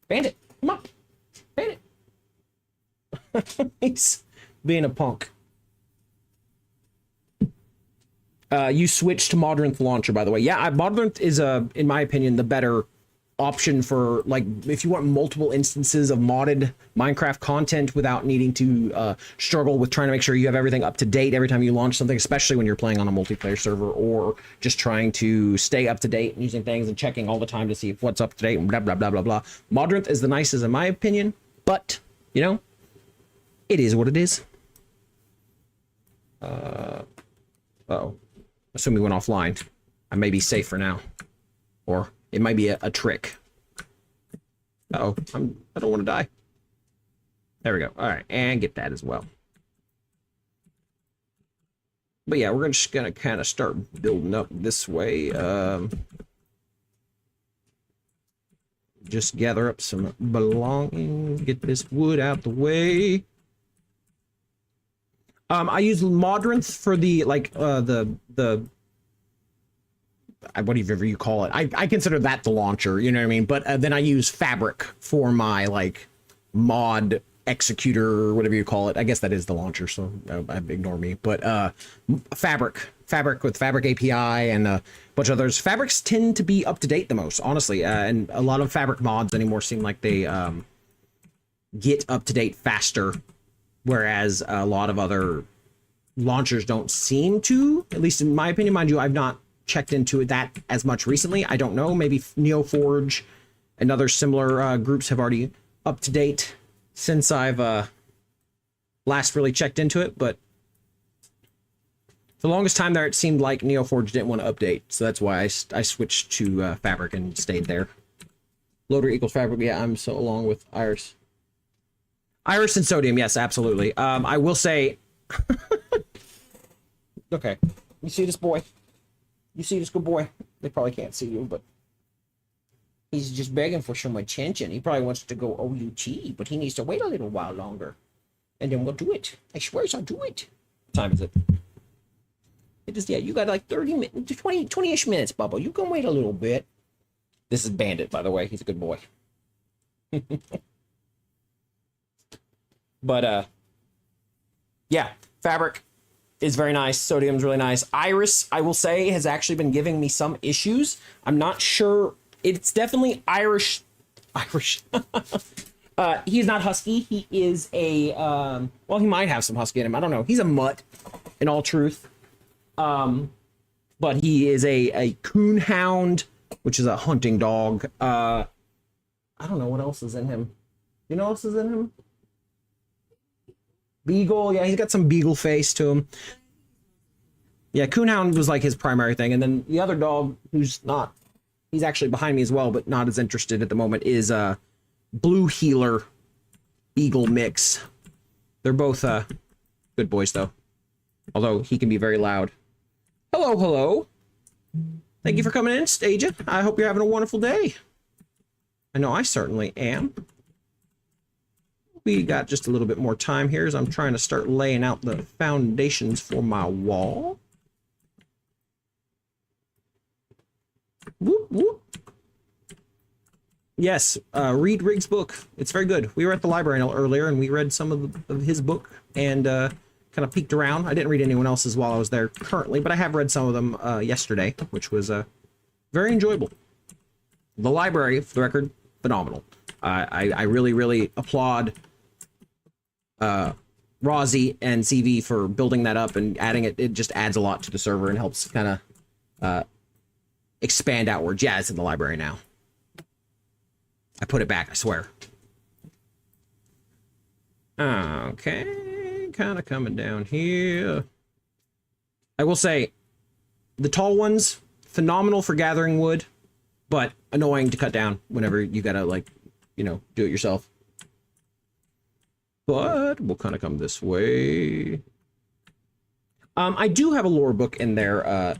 Speaker 1: Bandit, come on. Bandit. He's being a punk. You switched to Modernth Launcher, by the way. Yeah, Modernth is, in my opinion, the better option for, like, if you want multiple instances of modded Minecraft content without needing to struggle with trying to make sure you have everything up to date every time you launch something, especially when you're playing on a multiplayer server, or just trying to stay up to date and using things and checking all the time to see if what's up to date and blah, blah, blah, blah, blah. Modernth is the nicest in my opinion, but, you know, it is what it is. Uh-oh. Assume we went offline. I may be safe for now. Or it might be a trick. Uh-oh. I don't want to die. There we go. All right. And get that as well. But yeah, we're just going to kind of start building up this way. Just gather up some belongings. Get this wood out the way. I use Modernth for the, like, whatever you call it. I consider that the launcher, you know what I mean? But then I use Fabric for my, like, mod executor, or whatever you call it. I guess that is the launcher, so ignore me. But Fabric with Fabric API and a bunch of others. Fabrics tend to be up to date the most, honestly. And a lot of Fabric mods anymore seem like they get up to date faster, whereas a lot of other launchers don't seem to, at least in my opinion. Mind you, I've not checked into that as much recently. I don't know, maybe NeoForge and other similar groups have already up to date since I've last really checked into it, but for the longest time there, it seemed like NeoForge didn't want to update, so that's why I switched to Fabric and stayed there. Loader equals Fabric. Yeah, I'm so along with Iris. Iris and Sodium, yes, absolutely. I will say... Okay, you see this boy? You see this good boy? They probably can't see you, but... He's just begging for some attention. He probably wants to go OUT, but he needs to wait a little while longer. And then we'll do it. I swear I'll do it. What time is it? It is, yeah, you got like 30 minutes, 20-ish minutes, Bubba. You can wait a little bit. This is Bandit, by the way. He's a good boy. But, yeah, Fabric is very nice. Sodium's really nice. Iris, I will say, has actually been giving me some issues. I'm not sure. It's definitely Irish. He's not husky. He is a, well, he might have some husky in him. I don't know. He's a mutt, in all truth. But he is a coonhound, which is a hunting dog. I don't know what else is in him. You know what else is in him? Beagle. Yeah, he's got some beagle face to him. Yeah, coonhound was like his primary thing. And then the other dog, who's not, he's actually behind me as well, but not as interested at the moment, is Blue Healer Beagle mix. They're both good boys, though. Although he can be very loud. Hello, hello. Thank you for coming in, Stasia. I hope you're having a wonderful day. I know I certainly am. We got just a little bit more time here as I'm trying to start laying out the foundations for my wall. Whoop, whoop. Yes, read Rig's book. It's very good. We were at the library earlier and we read some of his book and kind of peeked around. I didn't read anyone else's while I was there currently, but I have read some of them yesterday, which was very enjoyable. The library, for the record, phenomenal. I really, really applaud Rozzy and CV for building that up and adding it. It just adds a lot to the server and helps kind of expand outwards. Yeah, it's in the library now. I put it back, I swear. Okay, kind of coming down here. I will say, the tall ones, phenomenal for gathering wood, but annoying to cut down whenever you gotta, like, you know, do it yourself. But we'll kind of come this way. I do have a lore book in there,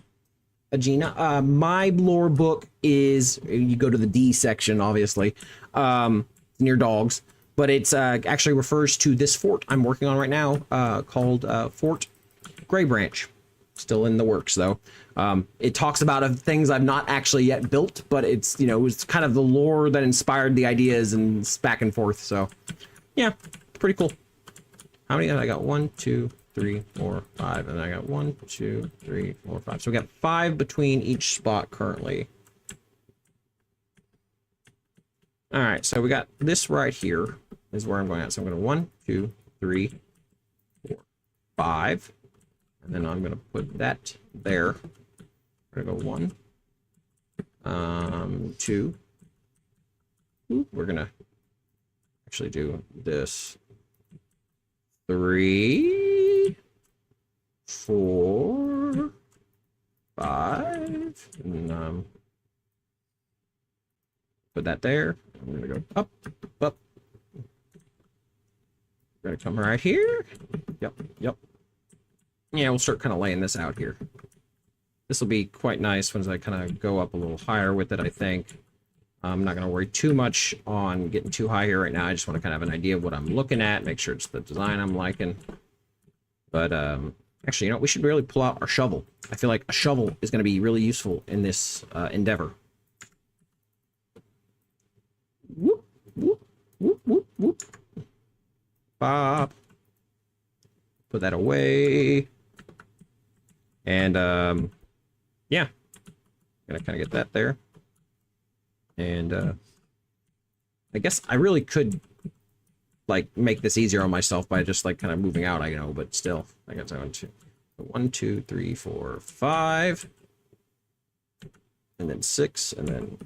Speaker 1: Agena. My lore book is, you go to the D section, obviously, near dogs, but it's actually refers to this fort I'm working on right now, called Fort Grey Branch. Still in the works, though. It talks about things I've not actually yet built, but it's, you know, it's kind of the lore that inspired the ideas and back and forth, so yeah, pretty cool. How many? I got 1, 2, 3, 4, 5, and I got 1, 2, 3, 4, 5. So we got 5 between each spot currently. All right, so we got this right here is where I'm going at. So I'm going to 1, 2, 3, 4, 5, and then I'm going to put that there. We're going to go 1, 2. We're going to actually do this. 3, 4, 5, and put that there. I'm gonna go up, up. We're gonna come right here. Yep, yep. Yeah, we'll start kind of laying this out here. This will be quite nice once I kind of go up a little higher with it, I think. I'm not going to worry too much on getting too high here right now. I just want to kind of have an idea of what I'm looking at, make sure it's the design I'm liking. But actually, you know, we should really pull out our shovel. I feel like a shovel is going to be really useful in this endeavor. Whoop, whoop, whoop, whoop, whoop. Bop. Put that away. And yeah, gonna kind of get that there. And I guess I really could like make this easier on myself by just like kind of moving out, I know, but still, I got 1, 2, 3, 4, 5, and then 6, and then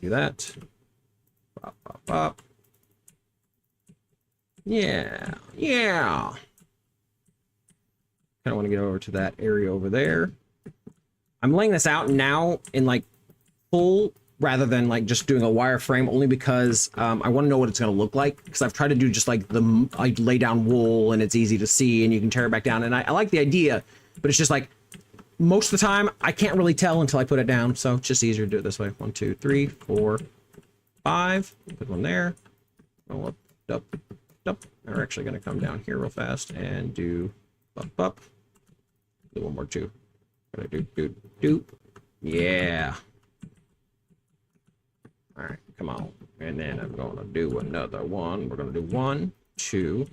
Speaker 1: do that. Pop, pop, pop. Yeah, yeah. Kind of want to get over to that area over there. I'm laying this out now in like full rather than like just doing a wireframe, only because I want to know what it's going to look like, because I've tried to do just like I lay down wool and it's easy to see and you can tear it back down, and I like the idea, but it's just like most of the time I can't really tell until I put it down, so it's just easier to do it this way. 1, 2, 3, 4, 5. Put one there. Go up, up, up. We're actually going to come down here real fast and do up, up. Do one more too. Gonna do. Yeah. All right, come on. And then I'm going to do another one. We're going to do 1, 2.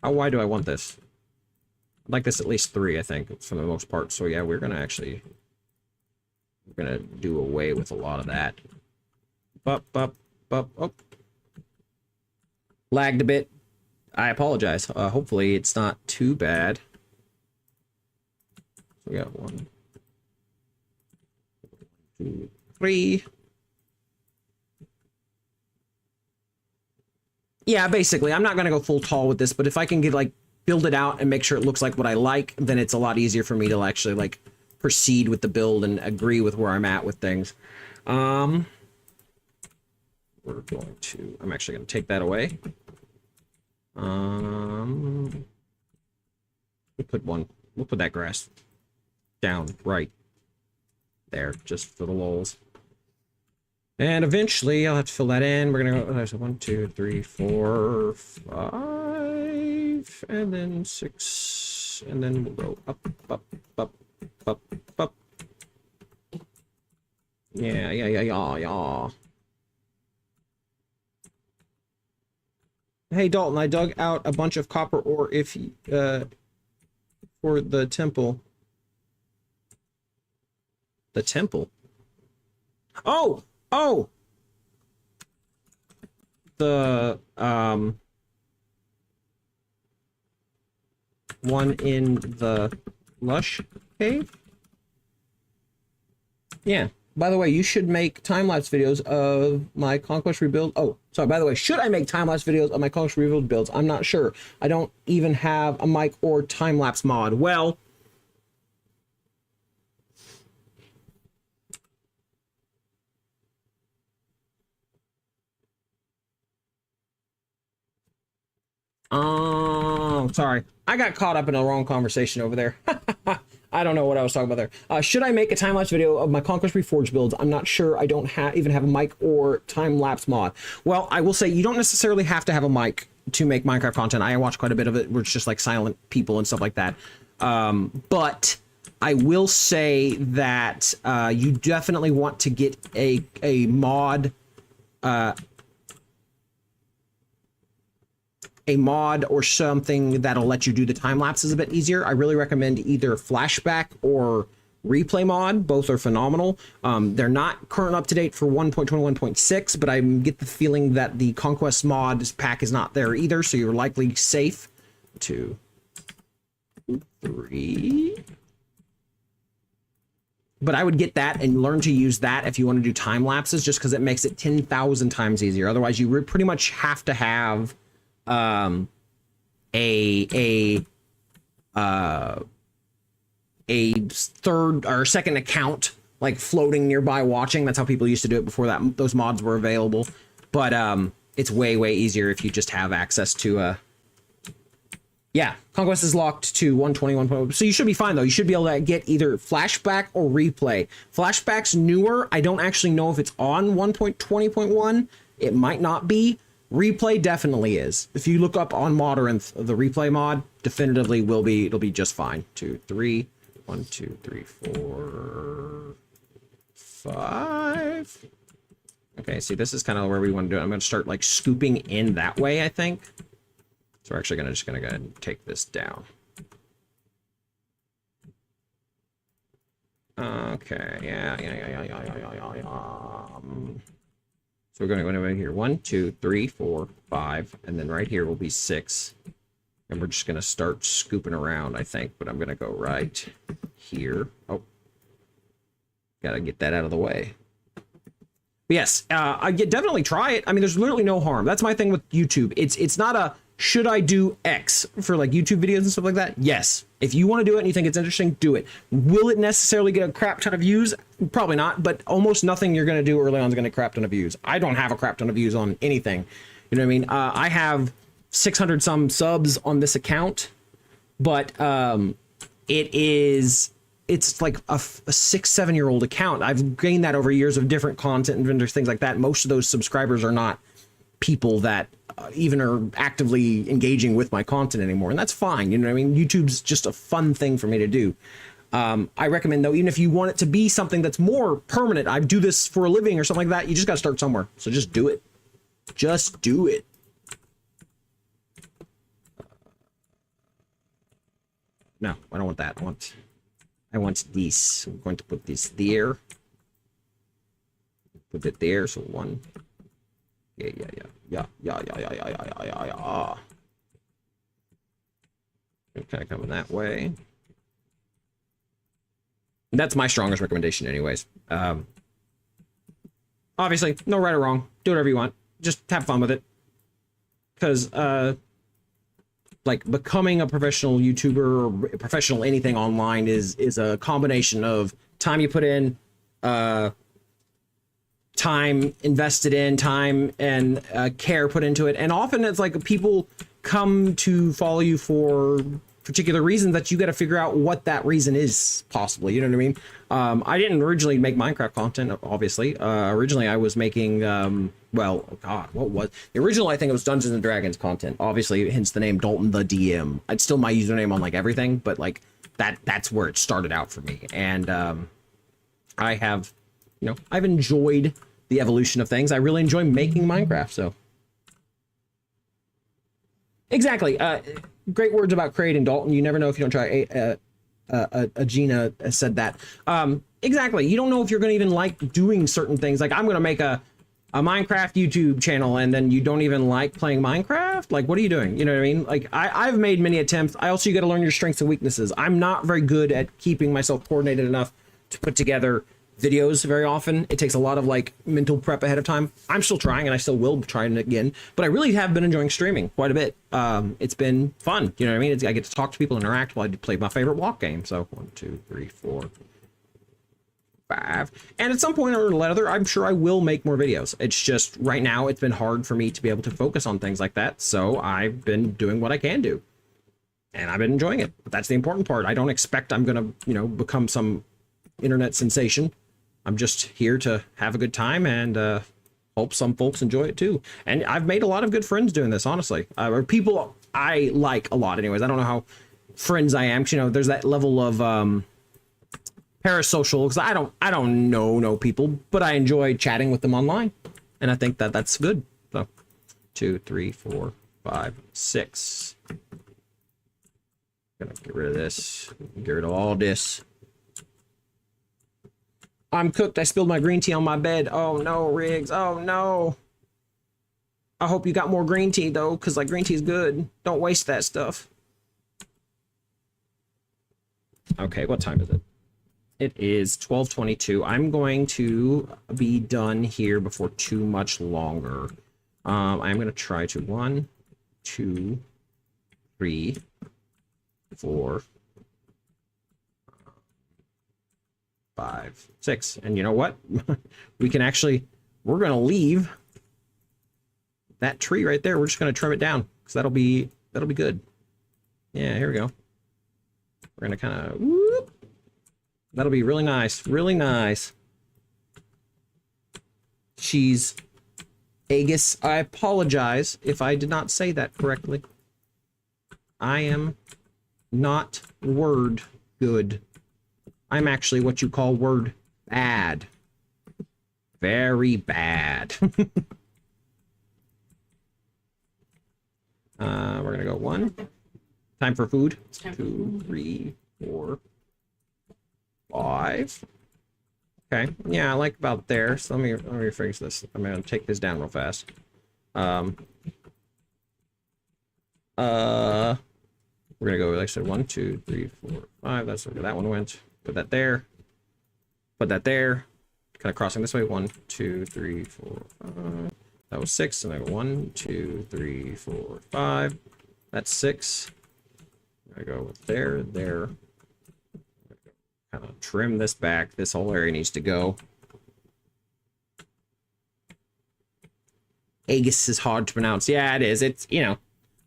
Speaker 1: How wide do I want this? I'd like this at least 3, I think, for the most part. So yeah, we're going to do away with a lot of that. Up, up, up, up. Lagged a bit. I apologize. Hopefully it's not too bad. So we got 1, 2, 3. Yeah, basically, I'm not gonna go full tall with this, but if I can get like build it out and make sure it looks like what I like, then it's a lot easier for me to actually like proceed with the build and agree with where I'm at with things. We're going to, I'm actually gonna take that away. We'll put that grass down right there, just for the lulz. And eventually, I'll have to fill that in. We're gonna go, so 1, 2, 3, 4, 5, and then 6, and then we'll go up, up, up, up, up. Yeah. Hey, Dalton, I dug out a bunch of copper ore for the temple. The temple? Oh! The, one in the Lush Cave? Yeah. By the way, you should make time-lapse videos of my Conquest Rebuild. Oh, sorry, by the way, should I make time-lapse videos of my Conquest Rebuild builds? I'm not sure. I don't even have a mic or time-lapse mod. Well, oh, sorry. I got caught up in a wrong conversation over there. I don't know what I was talking about there. Should I make a time-lapse video of my Conquest Reforged builds? I'm not sure. I don't even have a mic or time-lapse mod. Well, I will say you don't necessarily have to have a mic to make Minecraft content. I watch quite a bit of it where it's just like silent people and stuff like that. But I will say that you definitely want to get a mod... a mod or something that'll let you do the time lapses a bit easier. I really recommend either Flashback or Replay mod. Both are phenomenal. They're not current up to date for 1.21.6, but I get the feeling that the Conquest mod pack is not there either, so you're likely safe. 2, 3. But I would get that and learn to use that if you want to do time lapses, just because it makes it 10,000 times easier. Otherwise, you pretty much have to have a third or second account like floating nearby watching. That's how people used to do it before that those mods were available. But it's way easier if you just have access to yeah, Conquest is locked to 121. So you should be fine though. You should be able to get either Flashback or Replay. Flashback's newer. I don't actually know if it's on 1.20.1. It might not be. Replay definitely is. If you look up on Modern, the Replay mod definitively will be, it'll be just fine. 2, 3, 1, 2, 3, 4, 5. Okay, see, this is kind of where we want to do it. I'm going to start like scooping in that way, I think. So we're actually just going to go ahead and take this down. Okay, yeah. So we're going to go over here. 1, 2, 3, 4, 5, and then right here will be 6. And we're just going to start scooping around, I think. But I'm going to go right here. Oh, got to get that out of the way. But yes, I definitely try it. I mean, there's literally no harm. That's my thing with YouTube. It's not a should I do X for like YouTube videos and stuff like that? Yes. If you want to do it and you think it's interesting, do it. Will it necessarily get a crap ton of views? Probably not, but almost nothing you're going to do early on is going to crap ton of views. I don't have a crap ton of views on anything. You know what I mean? I have 600 some subs on this account, but it's like a 6-7 year old account. I've gained that over years of different content and vendors, things like that. Most of those subscribers are not people that even are actively engaging with my content anymore, and that's fine. You know what I mean? YouTube's just a fun thing for me to do. I recommend though, even if you want it to be something that's more permanent, I do this for a living or something like that, you just got to start somewhere. So just do it. Just do it. No, I don't want that. I want this. I'm going to put this there. Put it there. So 1. Yeah. Kind of coming that way. And that's my strongest recommendation anyways. Obviously, no right or wrong. Do whatever you want. Just have fun with it. Because, like, becoming a professional YouTuber or professional anything online is a combination of time you put in, time invested in, time and care put into it, and often it's like people come to follow you for particular reasons that you got to figure out what that reason is, possibly. You know what I mean? I didn't originally make Minecraft content, obviously. Originally, I was making, well, God, what was the original? I think it was Dungeons and Dragons content. Obviously, hence the name Dalton the DM. It's still my username on like everything, but like that's where it started out for me. And I have, you know, I've enjoyed the evolution of things. I really enjoy making Minecraft, so. Exactly. Great words about creating, Dalton. You never know if you don't try. Gina said that. Exactly. You don't know if you're going to even like doing certain things. Like, I'm going to make a Minecraft YouTube channel, and then you don't even like playing Minecraft. Like, what are you doing? You know what I mean? Like, I've made many attempts. You got to learn your strengths and weaknesses. I'm not very good at keeping myself coordinated enough to put together videos very often. It takes a lot of like mental prep ahead of time. I'm still trying, and I still will try it again, but I really have been enjoying streaming quite a bit. It's been fun. You know what I mean? I get to talk to people, interact while I play my favorite walk game. So 1, 2, 3, 4, 5. And at some point or another, I'm sure I will make more videos. It's just right now it's been hard for me to be able to focus on things like that. So I've been doing what I can do, and I've been enjoying it. But that's the important part. I don't expect I'm going to, you know, become some internet sensation. I'm just here to have a good time, and hope some folks enjoy it too. And I've made a lot of good friends doing this, honestly. Or people I like a lot anyways. I don't know how friends I am, 'cause, you know, there's that level of parasocial, because I don't know people, but I enjoy chatting with them online. And I think that that's good. So 2, 3, 4, 5, 6. Gonna get rid of this. Get rid of all this. I'm cooked. I spilled my green tea on my bed. Oh no, Riggs. Oh no. I hope you got more green tea though, because like green tea is good. Don't waste that stuff. Okay, what time is it? It is 12:22. I'm going to be done here before too much longer. I'm going to try to 1, 2, 3, 4, 5, 6. And you know what? We can actually, we're going to leave that tree right there. We're just going to trim it down, because that'll be good. Yeah, here we go. We're going to kind of, whoop. That'll be really nice. Really nice. Cheese. Aegis. I apologize if I did not say that correctly. I am not word good. I'm actually what you call word bad. Very bad. We're gonna go 1. Time for food. 2, 3, 4, 5. Okay. Yeah, I like about there. So let me fix this. I'm gonna take this down real fast. We're gonna go, like I said, 1, 2, 3, 4, 5. That's where that one went. Put that there. Put that there. Kind of crossing this way. 1, 2, 3, 4, 5. That was 6. And I go 1, 2, 3, 4, 5. That's 6. I go there, there. Kind of trim this back. This whole area needs to go. Aegis is hard to pronounce. Yeah, it is. It's, you know,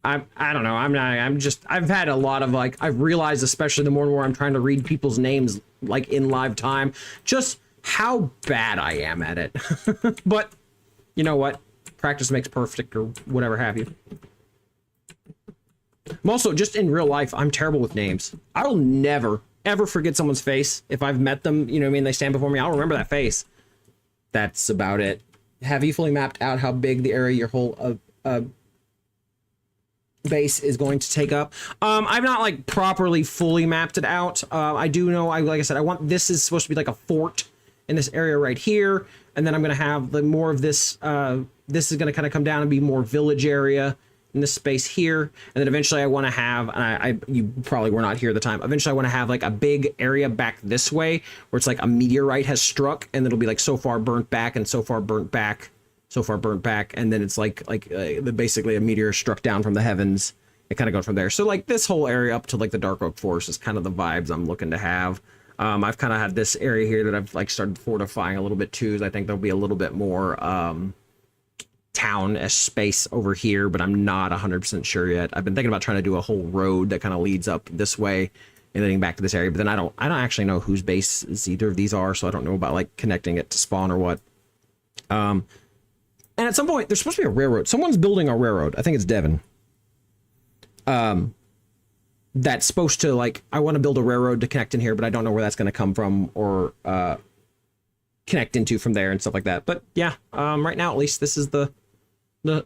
Speaker 1: I don't know. I've had a lot of, like, I've realized, especially the more and more I'm trying to read people's names, like, in live time, just how bad I am at it. But, you know what? Practice makes perfect, or whatever have you. I'm also, just in real life, I'm terrible with names. I will never, ever forget someone's face. If I've met them, you know what I mean, they stand before me, I'll remember that face. That's about it. Have you fully mapped out how big the area your whole base is going to take up? I've not like properly fully mapped it out. I do know, like I said, I want, this is supposed to be like a fort in this area right here, and then I'm going to have the more of this, this is going to kind of come down and be more village area in this space here, and then eventually I want to have, and you probably were not here at the time, eventually I want to have like a big area back this way where it's like a meteorite has struck, and it'll be like so far burnt back and so far burnt back, so far burnt back, and then it's like basically a meteor struck down from the heavens. It kind of goes from there. So like this whole area up to like the Dark Oak Forest is kind of the vibes I'm looking to have. I've kind of had this area here that I've like started fortifying a little bit too. I think there'll be a little bit more town space over here, but I'm not 100% sure yet. I've been thinking about trying to do a whole road that kind of leads up this way and then back to this area, but then I don't actually know whose base either of these are, so I don't know about like connecting it to spawn or what. And at some point there's supposed to be a railroad. Someone's building a railroad. I think it's Devin. That's supposed to, like, I want to build a railroad to connect in here, but I don't know where that's going to come from or connect into from there and stuff like that. But yeah, right now at least this is the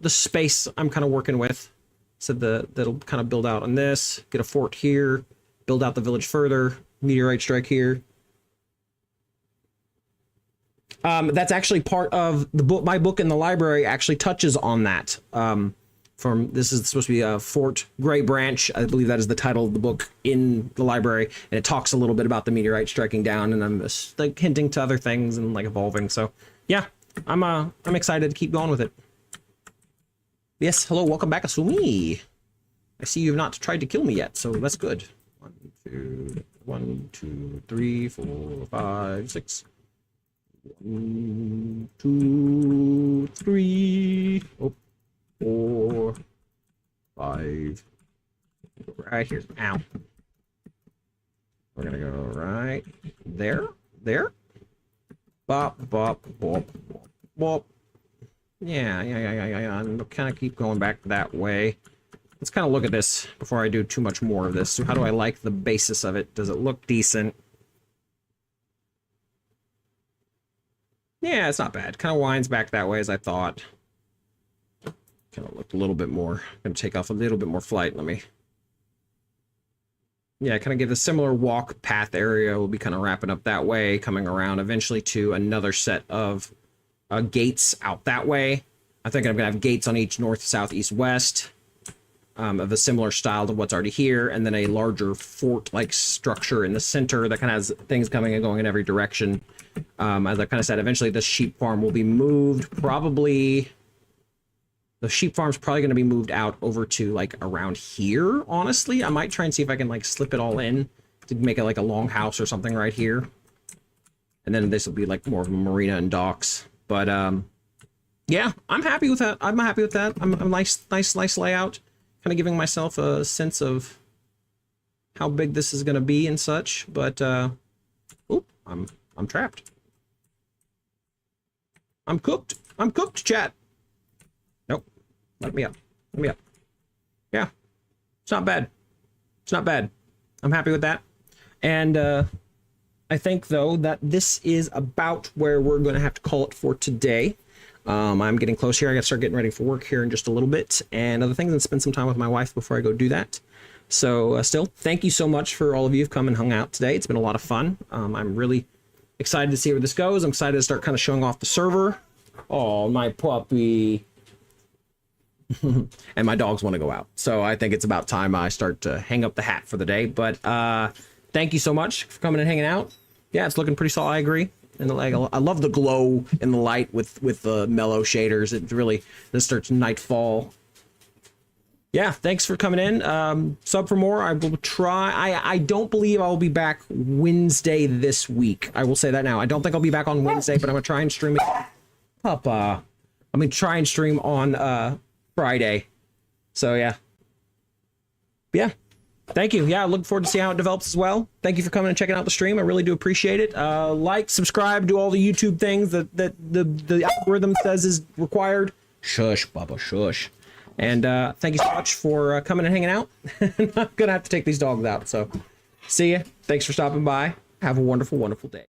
Speaker 1: space I'm kind of working with. So that'll kind of build out on this, get a fort here, build out the village further, meteorite strike here. That's actually part of the book. My book in the library actually touches on that. This is supposed to be a Fort Gray Branch. I believe that is the title of the book in the library, and it talks a little bit about the meteorite striking down, and I'm just like hinting to other things and like evolving. So yeah, I'm excited to keep going with it. Yes, hello, welcome back, Asumi. I see you have not tried to kill me yet, so that's good. 1, 2, 3, 4, 5, 6. 1, 2, 3. Oh. 4, 5, right here. Ow. We're gonna go right there, bop, bop, bop, bop, bop. Yeah. And kind of keep going back that way. Let's kind of look at this before I do too much more of this. So how do I like the basis of it? Does it look decent? Yeah, it's not bad. Kind of winds back that way as I thought. Kind of look a little bit more. I'm going to take off a little bit more flight. Let me... Yeah, kind of give a similar walk path area. We'll be kind of wrapping up that way, coming around eventually to another set of gates out that way. I think I'm going to have gates on each north, south, east, west of a similar style to what's already here, and then a larger fort-like structure in the center that kind of has things coming and going in every direction. As I kind of said, eventually this sheep farm will be moved, probably... The sheep farm's probably going to be moved out over to like around here, honestly. I might try and see if I can like slip it all in to make it like a long house or something right here. And then this will be like more of a marina and docks. But yeah, I'm happy with that. I'm happy with that. I'm a nice layout. Kind of giving myself a sense of how big this is going to be and such. But oop, I'm trapped. I'm cooked. I'm cooked, chat. Let me up. Let me up. Yeah. It's not bad. It's not bad. I'm happy with that. And I think, though, that this is about where we're going to have to call it for today. I'm getting close here. I got to start getting ready for work here in just a little bit and other things, and spend some time with my wife before I go do that. So still, thank you so much for all of you who've come and hung out today. It's been a lot of fun. I'm really excited to see where this goes. I'm excited to start kind of showing off the server. Oh, my puppy. And my dogs want to go out, so I think it's about time I start to hang up the hat for the day. But thank you so much for coming and hanging out. Yeah, it's looking pretty solid. I agree, and like I love the glow in the light with the mellow shaders. It really, this starts nightfall. Yeah, thanks for coming in. Sub for more. I will try. I don't believe I'll be back Wednesday this week. I will say that now. I don't think I'll be back on Wednesday, but I'm gonna try and stream it. Papa, I'm gonna try and stream on Friday. So yeah. Thank you. Yeah, looking forward to see how it develops as well. Thank you for coming and checking out the stream. I really do appreciate it. Like, subscribe, do all the YouTube things that the algorithm says is required. Shush, Bubba, shush. And thank you so much for coming and hanging out. I'm gonna have to take these dogs out. So see ya. Thanks for stopping by. Have a wonderful, wonderful day.